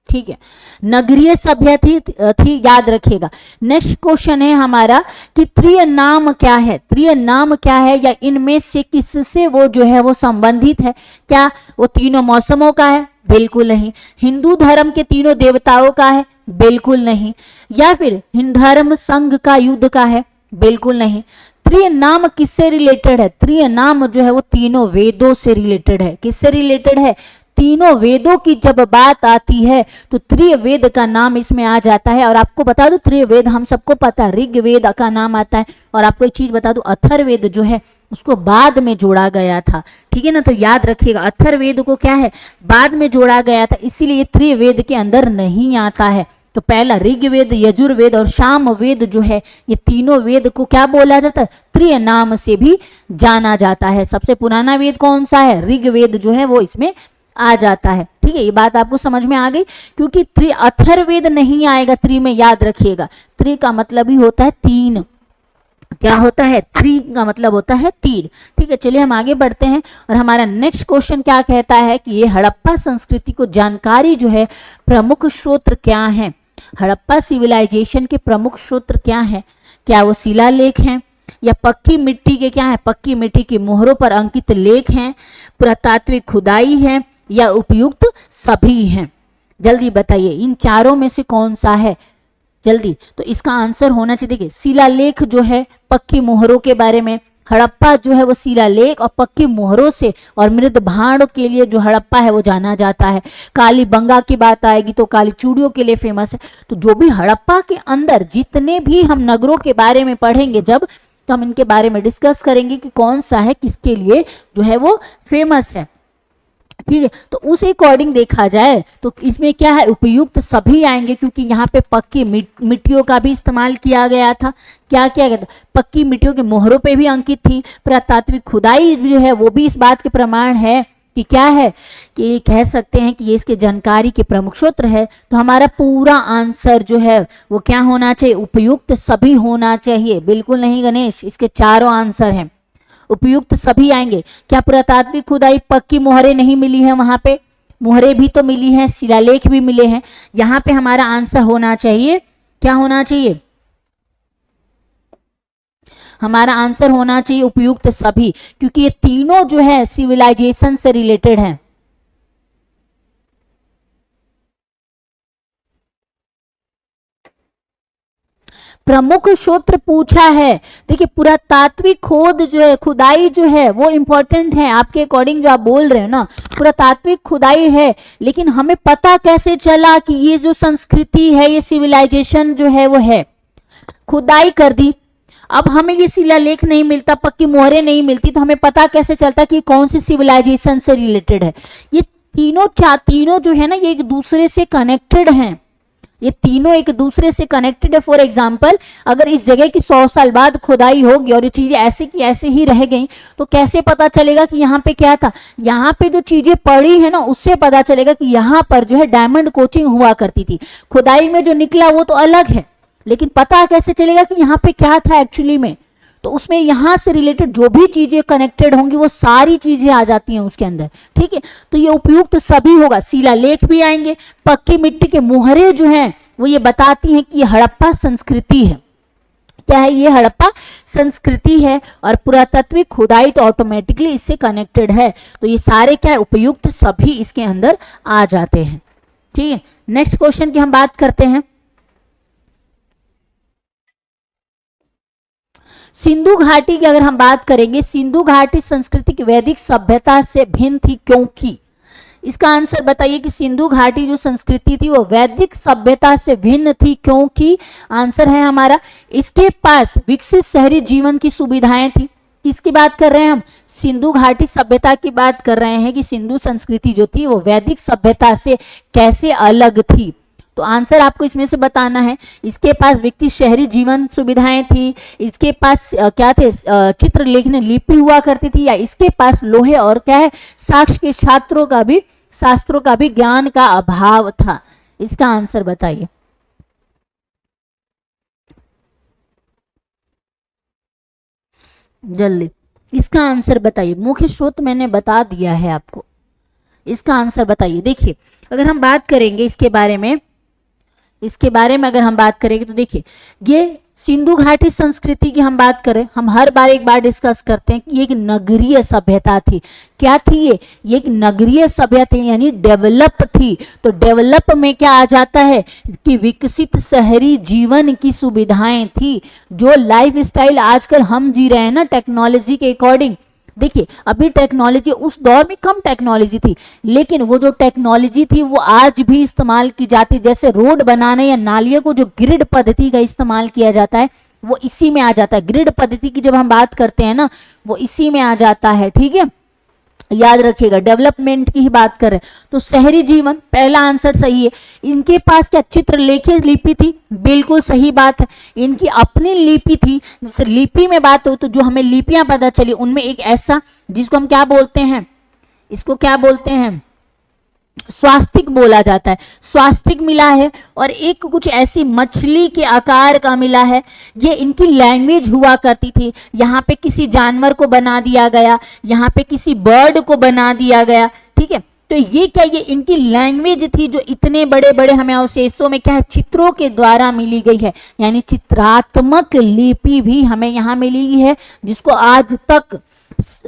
ठीक है, नगरीय सभ्य थी याद रखिएगा। नेक्स्ट क्वेश्चन है हमारा कि त्रिय नाम क्या है? त्रिय नाम क्या है या इनमें से किससे वो जो है वो संबंधित है? क्या वो तीनों मौसमों का है? बिल्कुल नहीं। हिंदू धर्म के तीनों देवताओं का है? बिल्कुल नहीं। या फिर हिंदू धर्म संघ का युद्ध का है? बिल्कुल नहीं। त्रिय नाम किससे रिलेटेड है? त्रिय नाम जो है वो तीनों वेदों से रिलेटेड है। किससे रिलेटेड है? तीनों वेदों की जब बात आती है तो त्रिय वेद का नाम इसमें आ जाता है। और आपको बता दूं त्रिय वेद हम सबको पता है, ऋग्वेद का नाम आता है। और आपको एक चीज बता दूं, अथर्ववेद जो है उसको बाद में जोड़ा गया था। ठीक है ना, तो याद रखिएगा अथर्ववेद को क्या है? बाद में जोड़ा गया था, इसीलिए त्रिय वेद के अंदर नहीं आता है। तो पहला ऋग्वेद, यजुर्वेद और सामवेद जो है, ये तीनों वेद को क्या बोला जाता है? त्रिय नाम से भी जाना जाता है। सबसे पुराना वेद कौन सा है? ऋग्वेद जो है वो इसमें आ जाता है। ठीक है, ये बात आपको समझ में आ गई, क्योंकि अथर्ववेद नहीं आएगा त्रि में, याद रखिएगा। त्रि का मतलब ही होता है तीन। क्या होता है? त्रि का मतलब होता है तीन। ठीक है, चलिए हम आगे बढ़ते हैं और हमारा नेक्स्ट क्वेश्चन क्या कहता है कि ये हड़प्पा संस्कृति को जानकारी जो है प्रमुख स्रोत क्या है? हड़प्पा सिविलाइजेशन के प्रमुख स्रोत क्या है? क्या वो शिलालेख हैं या पक्की मिट्टी के क्या है? पक्की मिट्टी की मोहरों पर अंकित लेख हैं, पुरातात्विक खुदाई है या उपयुक्त सभी हैं? जल्दी बताइए, इन चारों में से कौन सा है? जल्दी। तो इसका आंसर होना चाहिए, देखिए शिलालेख जो है पक्की मोहरों के बारे में, हड़प्पा जो है वो शिलालेख और पक्की मोहरों से और मृद भांड के लिए जो हड़प्पा है वो जाना जाता है। काली बंगा की बात आएगी तो काली चूड़ियों के लिए फेमस है। तो जो भी हड़प्पा के अंदर जितने भी हम नगरों के बारे में पढ़ेंगे जब, तो हम इनके बारे में डिस्कस करेंगे कि कौन सा है किसके लिए जो है वो फेमस है। ठीक है, तो उस अकॉर्डिंग देखा जाए तो इसमें क्या है? उपयुक्त सभी आएंगे, क्योंकि यहाँ पे पक्की मिट्टियों का भी इस्तेमाल किया गया था। क्या किया गया था? पक्की मिट्टियों के मोहरों पे भी अंकित थी। पुरातात्विक खुदाई जो है वो भी इस बात के प्रमाण है कि क्या है कि कह सकते हैं कि ये इसके जानकारी के प्रमुख स्रोत है। तो हमारा पूरा आंसर जो है वो क्या होना चाहिए? उपयुक्त सभी होना चाहिए। बिल्कुल नहीं गणेश, इसके चारों आंसर हैं, उपयुक्त सभी आएंगे। क्या पुरातात्विक खुदाई पक्की मोहरें नहीं मिली है? वहां पे मोहरें भी तो मिली हैं, शिलालेख भी मिले हैं। यहाँ पे हमारा आंसर होना चाहिए, क्या होना चाहिए? हमारा आंसर होना चाहिए उपयुक्त सभी, क्योंकि ये तीनों जो है सिविलाइजेशन से रिलेटेड हैं। प्रमुख स्रोत पूछा है। देखिए पुरातात्विक खोद जो है, खुदाई जो है वो इंपॉर्टेंट है आपके अकॉर्डिंग, जो आप बोल रहे हो ना, पुरातात्विक खुदाई है, लेकिन हमें पता कैसे चला कि ये जो संस्कृति है, ये सिविलाइजेशन जो है वो है? खुदाई कर दी, अब हमें ये शिलालेख नहीं मिलता, पक्की मोहरें नहीं मिलती, तो हमें पता कैसे चलता कि कौन सी सिविलाइजेशन से रिलेटेड है? ये तीनों जो है ना, ये एक दूसरे से कनेक्टेड हैं। ये तीनों एक दूसरे से कनेक्टेड है। फॉर एग्जाम्पल, अगर इस जगह की 100 साल बाद खुदाई होगी और ये चीजें ऐसे की ऐसे ही रह गई, तो कैसे पता चलेगा कि यहाँ पे क्या था? यहाँ पे जो चीजें पड़ी है ना, उससे पता चलेगा कि यहाँ पर जो है डायमंड कोचिंग हुआ करती थी। खुदाई में जो निकला वो तो अलग है, लेकिन पता कैसे चलेगा कि यहाँ पे क्या था एक्चुअली में? तो उसमें यहाँ से रिलेटेड जो भी चीजें कनेक्टेड होंगी वो सारी चीजें आ जाती हैं उसके अंदर। ठीक है, तो ये उपयुक्त सभी होगा। शिलालेख भी आएंगे, पक्की मिट्टी के मोहरे जो हैं वो ये बताती हैं कि ये हड़प्पा संस्कृति है। क्या है? ये हड़प्पा संस्कृति है। और पुरातात्विक खुदाई तो ऑटोमेटिकली इससे कनेक्टेड है। तो ये सारे क्या है? उपयुक्त सभी इसके अंदर आ जाते हैं। ठीक है, नेक्स्ट क्वेश्चन की हम बात करते हैं। सिंधु घाटी की अगर हम बात करेंगे, सिंधु घाटी संस्कृति की वैदिक सभ्यता से भिन्न थी क्योंकि, इसका आंसर बताइए कि सिंधु घाटी जो संस्कृति थी वो वैदिक सभ्यता से भिन्न थी क्योंकि, आंसर है हमारा, इसके पास विकसित शहरी जीवन की सुविधाएं थी। किसकी बात कर रहे हैं हम? सिंधु घाटी सभ्यता की बात कर रहे हैं कि सिंधु संस्कृति जो थी वो वैदिक सभ्यता से कैसे अलग थी। तो आंसर आपको इसमें से बताना है। इसके पास विकसित शहरी जीवन सुविधाएं थी, इसके पास क्या थे? चित्र लेखन लिपि हुआ करती थी, या इसके पास लोहे और क्या है? साक्ष्य के शास्त्रों का भी ज्ञान का अभाव था। इसका आंसर बताइए। जल्दी इसका आंसर बताइए। मुख्य स्रोत मैंने बता दिया है आपको, इसका आंसर बताइए। देखिए अगर हम बात करेंगे इसके बारे में अगर हम बात करेंगे तो देखिए, ये सिंधु घाटी संस्कृति की हम बात करें, हम हर बार एक बार डिस्कस करते हैं कि ये एक नगरीय सभ्यता थी। क्या थी ये? एक नगरीय सभ्यता थी, यानी डेवलप थी। तो डेवलप में क्या आ जाता है कि विकसित शहरी जीवन की सुविधाएं थी। जो लाइफ स्टाइल आजकल हम जी रहे हैं ना टेक्नोलॉजी के अकॉर्डिंग, देखिए अभी टेक्नोलॉजी, उस दौर में कम टेक्नोलॉजी थी, लेकिन वो जो टेक्नोलॉजी थी वो आज भी इस्तेमाल की जाती। जैसे रोड बनाने या नालियों को जो ग्रिड पद्धति का इस्तेमाल किया जाता है वो इसी में आ जाता है। ग्रिड पद्धति की जब हम बात करते हैं ना, वो इसी में आ जाता है। ठीक है, याद रखिएगा, डेवलपमेंट की ही बात कर रहे हैं। तो शहरी जीवन पहला आंसर सही है। इनके पास क्या चित्रलेखी लिपि थी? बिल्कुल सही बात है, इनकी अपनी लिपि थी। जैसे लिपि में बात हो तो जो हमें लिपियां पता चली उनमें एक ऐसा जिसको हम क्या बोलते हैं, इसको क्या बोलते हैं, स्वास्तिक बोला जाता है, स्वास्तिक मिला है। और एक कुछ ऐसी मछली के आकार का मिला है। ये इनकी लैंग्वेज हुआ करती थी। यहाँ पे किसी जानवर को बना दिया गया, यहाँ पे किसी बर्ड को बना दिया गया, ठीक है। तो ये क्या, ये इनकी लैंग्वेज थी जो इतने बड़े बड़े हमें अवशेषों में क्या है, चित्रों के द्वारा मिली गई है। यानी चित्रात्मक लिपि भी हमें यहाँ मिली है, जिसको आज तक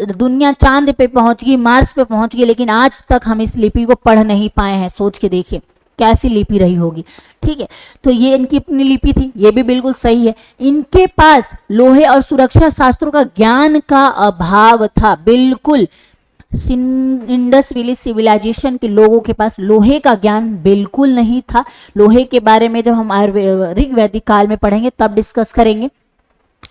दुनिया चांद पे पहुंच गई, मार्स पे पहुंच गई, लेकिन आज तक हम इस लिपि को पढ़ नहीं पाए हैं। सोच के देखिए कैसी लिपि रही होगी, ठीक है। तो ये इनकी अपनी लिपि थी, ये भी बिल्कुल सही है। इनके पास लोहे और सुरक्षा शास्त्रों का ज्ञान का अभाव था, बिल्कुल। इंडस वैली सिविलाइजेशन के लोगों के पास लोहे का ज्ञान बिल्कुल नहीं था। लोहे के बारे में जब हम ऋग्वैदिक काल में पढ़ेंगे तब डिस्कस करेंगे।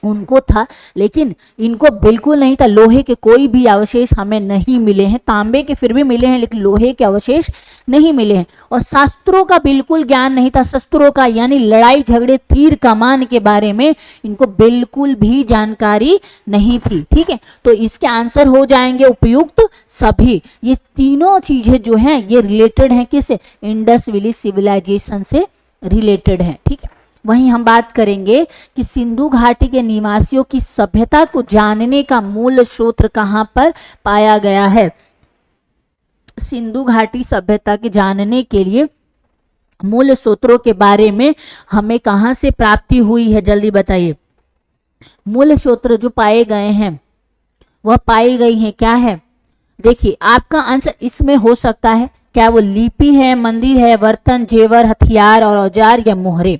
उनको था, लेकिन इनको बिल्कुल नहीं था। लोहे के कोई भी अवशेष हमें नहीं मिले हैं, तांबे के फिर भी मिले हैं, लेकिन लोहे के अवशेष नहीं मिले हैं। और शास्त्रों का बिल्कुल ज्ञान नहीं था, शस्त्रों का यानी लड़ाई झगड़े तीर कमान के बारे में इनको बिल्कुल भी जानकारी नहीं थी, ठीक है। तो इसके आंसर हो जाएंगे उपयुक्त सभी। ये तीनों चीजें जो हैं ये रिलेटेड हैं, किससे, इंडस वैली सिविलाइजेशन से रिलेटेड है, ठीक है। वहीं हम बात करेंगे कि सिंधु घाटी के निवासियों की सभ्यता को जानने का मूल स्रोत कहां पर पाया गया है। सिंधु घाटी सभ्यता के जानने के लिए मूल स्रोतों के बारे में हमें कहां से प्राप्ति हुई है, जल्दी बताइए। मूल स्रोत जो पाए गए हैं वह पाई गई है क्या है, देखिए आपका आंसर इसमें हो सकता है, क्या वो लिपि है, मंदिर है, बर्तन, जेवर, हथियार और औजार या मोहरे।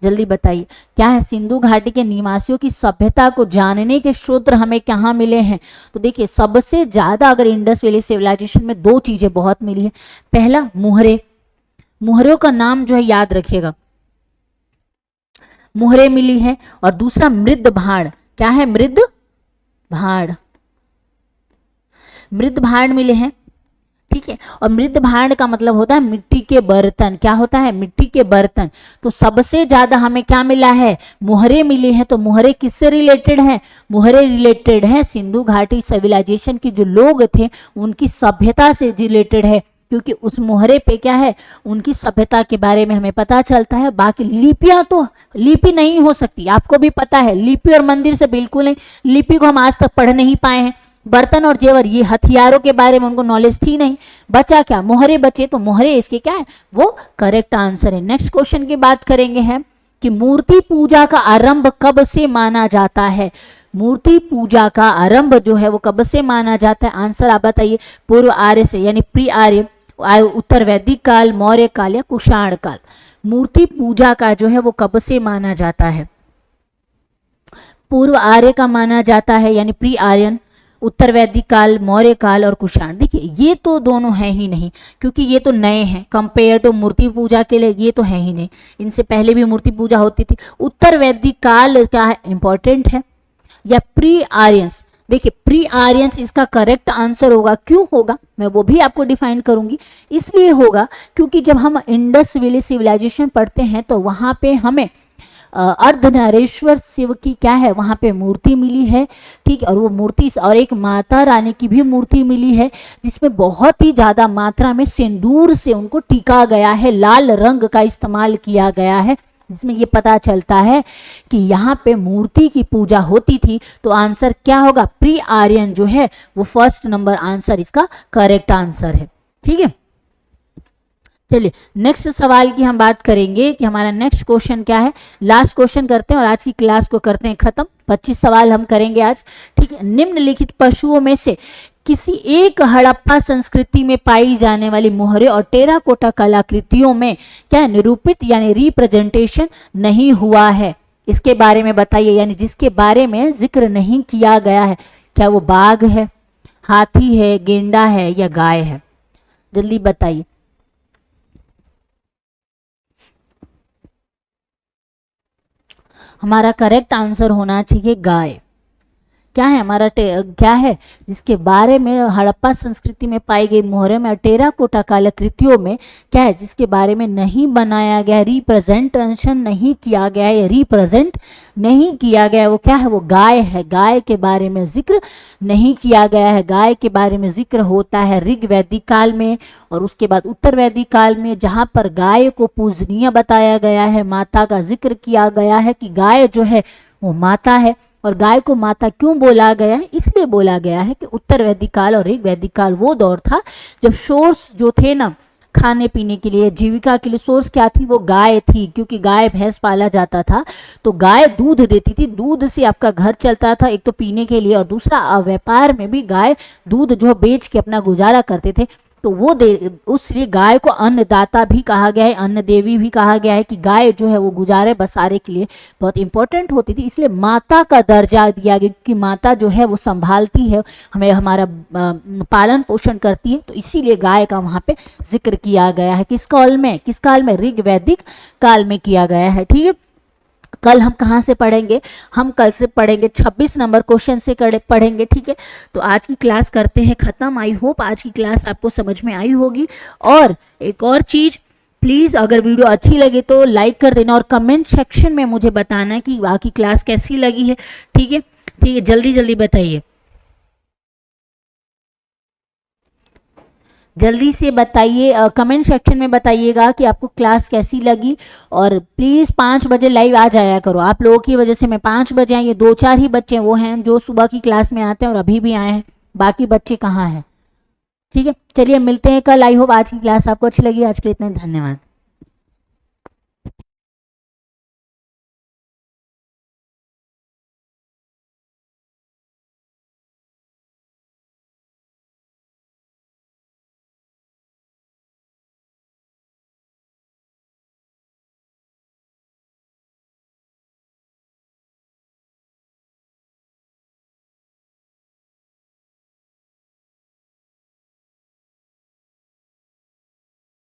जल्दी बताइए क्या है। सिंधु घाटी के निवासियों की सभ्यता को जानने के स्रोत हमें कहाँ मिले हैं। तो देखिए सबसे ज्यादा अगर इंडस वैली सिविलाइजेशन में दो चीजें बहुत मिली है। पहला मोहरे, मोहरों का नाम जो है याद रखिएगा, मोहरे मिली है। और दूसरा मृद भांड, क्या है, मृद भांड, मृद भांड मिले हैं, ठीक है। और मृद भांड का मतलब होता है मिट्टी के बर्तन, क्या होता है, मिट्टी के बर्तन। तो सबसे ज्यादा हमें क्या मिला है, मोहरे मिले हैं। तो मोहरे किससे रिलेटेड हैं, मोहरे रिलेटेड हैं सिंधु घाटी सिविलाइजेशन के जो लोग थे उनकी सभ्यता से रिलेटेड है, क्योंकि उस मोहरे पे क्या है, उनकी सभ्यता के बारे में हमें पता चलता है। बाकी लिपियां तो लिपि नहीं हो सकती, आपको भी पता है, लिपि और मंदिर से बिल्कुल नहीं, लिपि को हम आज तक पढ़ नहीं पाए हैं। बर्तन और जेवर, ये हथियारों के बारे में उनको नॉलेज थी नहीं, बचा क्या, मोहरे बचे। तो मोहरे इसके क्या है, वो करेक्ट आंसर है। नेक्स्ट क्वेश्चन की बात करेंगे हम कि मूर्ति पूजा का आरंभ कब से माना जाता है। मूर्ति पूजा का आरंभ जो है वो कब से माना जाता है, आंसर आप बताइए। पूर्व आर्य से यानी प्री आर्य, उत्तर वैदिक काल, मौर्य काल या कुषाण काल। मूर्ति पूजा का जो है वो कब से माना जाता है, पूर्व आर्य का माना जाता है यानी प्री आर्यन, उत्तर वैदिक काल, मौर्य काल और कुषाण। देखिए ये तो दोनों हैं ही नहीं, क्योंकि ये तो नए हैं कंपेयर टू मूर्ति पूजा के लिए, ये तो है ही नहीं। इनसे पहले भी मूर्ति पूजा होती थी। उत्तर वैदिक काल क्या है, इंपॉर्टेंट है, या प्री आर्यंस। देखिए प्री आर्यंस इसका करेक्ट आंसर होगा। क्यों होगा, मैं वो भी आपको डिफाइन करूंगी। इसलिए होगा क्योंकि जब हम इंडस वैली सिविलाइजेशन पढ़ते हैं तो वहां पे हमें अर्धनारीश्वर शिव की क्या है, वहां पे मूर्ति मिली है, ठीक है। और वो मूर्ति और एक माता रानी की भी मूर्ति मिली है, जिसमें बहुत ही ज्यादा मात्रा में सिंदूर से उनको टीका गया है, लाल रंग का इस्तेमाल किया गया है, जिसमें ये पता चलता है कि यहाँ पे मूर्ति की पूजा होती थी। तो आंसर क्या होगा, प्री आर्यन जो है वो फर्स्ट नंबर आंसर इसका करेक्ट आंसर है, ठीक है। चलिए नेक्स्ट सवाल की हम बात करेंगे कि हमारा नेक्स्ट क्वेश्चन क्या है। लास्ट क्वेश्चन करते हैं और आज की क्लास को करते हैं खत्म। 25 सवाल हम करेंगे आज, ठीक है। निम्नलिखित पशुओं में से किसी एक हड़प्पा संस्कृति में पाई जाने वाली मोहरे और टेराकोटा कलाकृतियों में क्या निरूपित यानी रिप्रेजेंटेशन नहीं हुआ है, इसके बारे में बताइए, यानी जिसके बारे में जिक्र नहीं किया गया है। क्या वो बाघ है, हाथी है, गेंडा है या गाय है, जल्दी बताइए। हमारा करेक्ट आंसर होना चाहिए गाय, क्या है हमारा क्या है जिसके बारे में हड़प्पा संस्कृति में पाई गई मोहरों में, टेराकोटा कलाकृतियों में क्या है जिसके बारे में नहीं बनाया गया, रिप्रेजेंटेशन नहीं किया गया है या रिप्रेजेंट नहीं किया गया है, वो क्या है, वो गाय है। गाय के बारे में जिक्र नहीं किया गया है। गाय के बारे में जिक्र होता है ऋग वैदिक काल में और उसके बाद उत्तर वैदिक काल में, जहाँ पर गाय को पूजनीय बताया गया है, माता का जिक्र किया गया है कि गाय जो है वो माता है। और गाय को माता क्यों बोला गया है, इसलिए बोला गया है कि उत्तर वैदिक काल और ऋग वैदिक काल वो दौर था जब सोर्स जो थे ना खाने पीने के लिए, जीविका के लिए, सोर्स क्या थी, वो गाय थी। क्योंकि गाय भैंस पाला जाता था तो गाय दूध देती थी, दूध से आपका घर चलता था, एक तो पीने के लिए और दूसरा व्यापार में भी गाय दूध जो बेच के अपना गुजारा करते थे। तो वो उसलिए गाय को अन्नदाता भी कहा गया है, अन्न देवी भी कहा गया है कि गाय जो है वो गुजारे बसारे के लिए बहुत इंपॉर्टेंट होती थी। इसलिए माता का दर्जा दिया गया कि माता जो है वो संभालती है हमें, हमारा पालन पोषण करती है, तो इसीलिए गाय का वहाँ पे जिक्र किया गया है। किस काल में ऋग वैदिक काल में किया गया है। ठीक है, कल हम कहाँ से पढ़ेंगे, हम कल से पढ़ेंगे 26 नंबर क्वेश्चन से पढ़ेंगे। ठीक है, तो आज की क्लास करते हैं खत्म। आई होप आज की क्लास आपको समझ में आई होगी। और एक और चीज़, प्लीज़ अगर वीडियो अच्छी लगे तो लाइक कर देना और कमेंट सेक्शन में मुझे बताना कि बाकी क्लास कैसी लगी है। ठीक है, जल्दी जल्दी बताइए, जल्दी से बताइए, कमेंट सेक्शन में बताइएगा कि आपको क्लास कैसी लगी। और प्लीज़ 5 बजे लाइव आ जाया करो, आप लोगों की वजह से मैं 5 बजे आई। ये 2-4 ही बच्चे वो हैं जो सुबह की क्लास में आते हैं और अभी भी आए हैं, बाकी बच्चे कहाँ हैं। ठीक है, चलिए मिलते हैं कल। आई होप आज की क्लास आपको अच्छी लगी। आज के लिए इतना, धन्यवाद।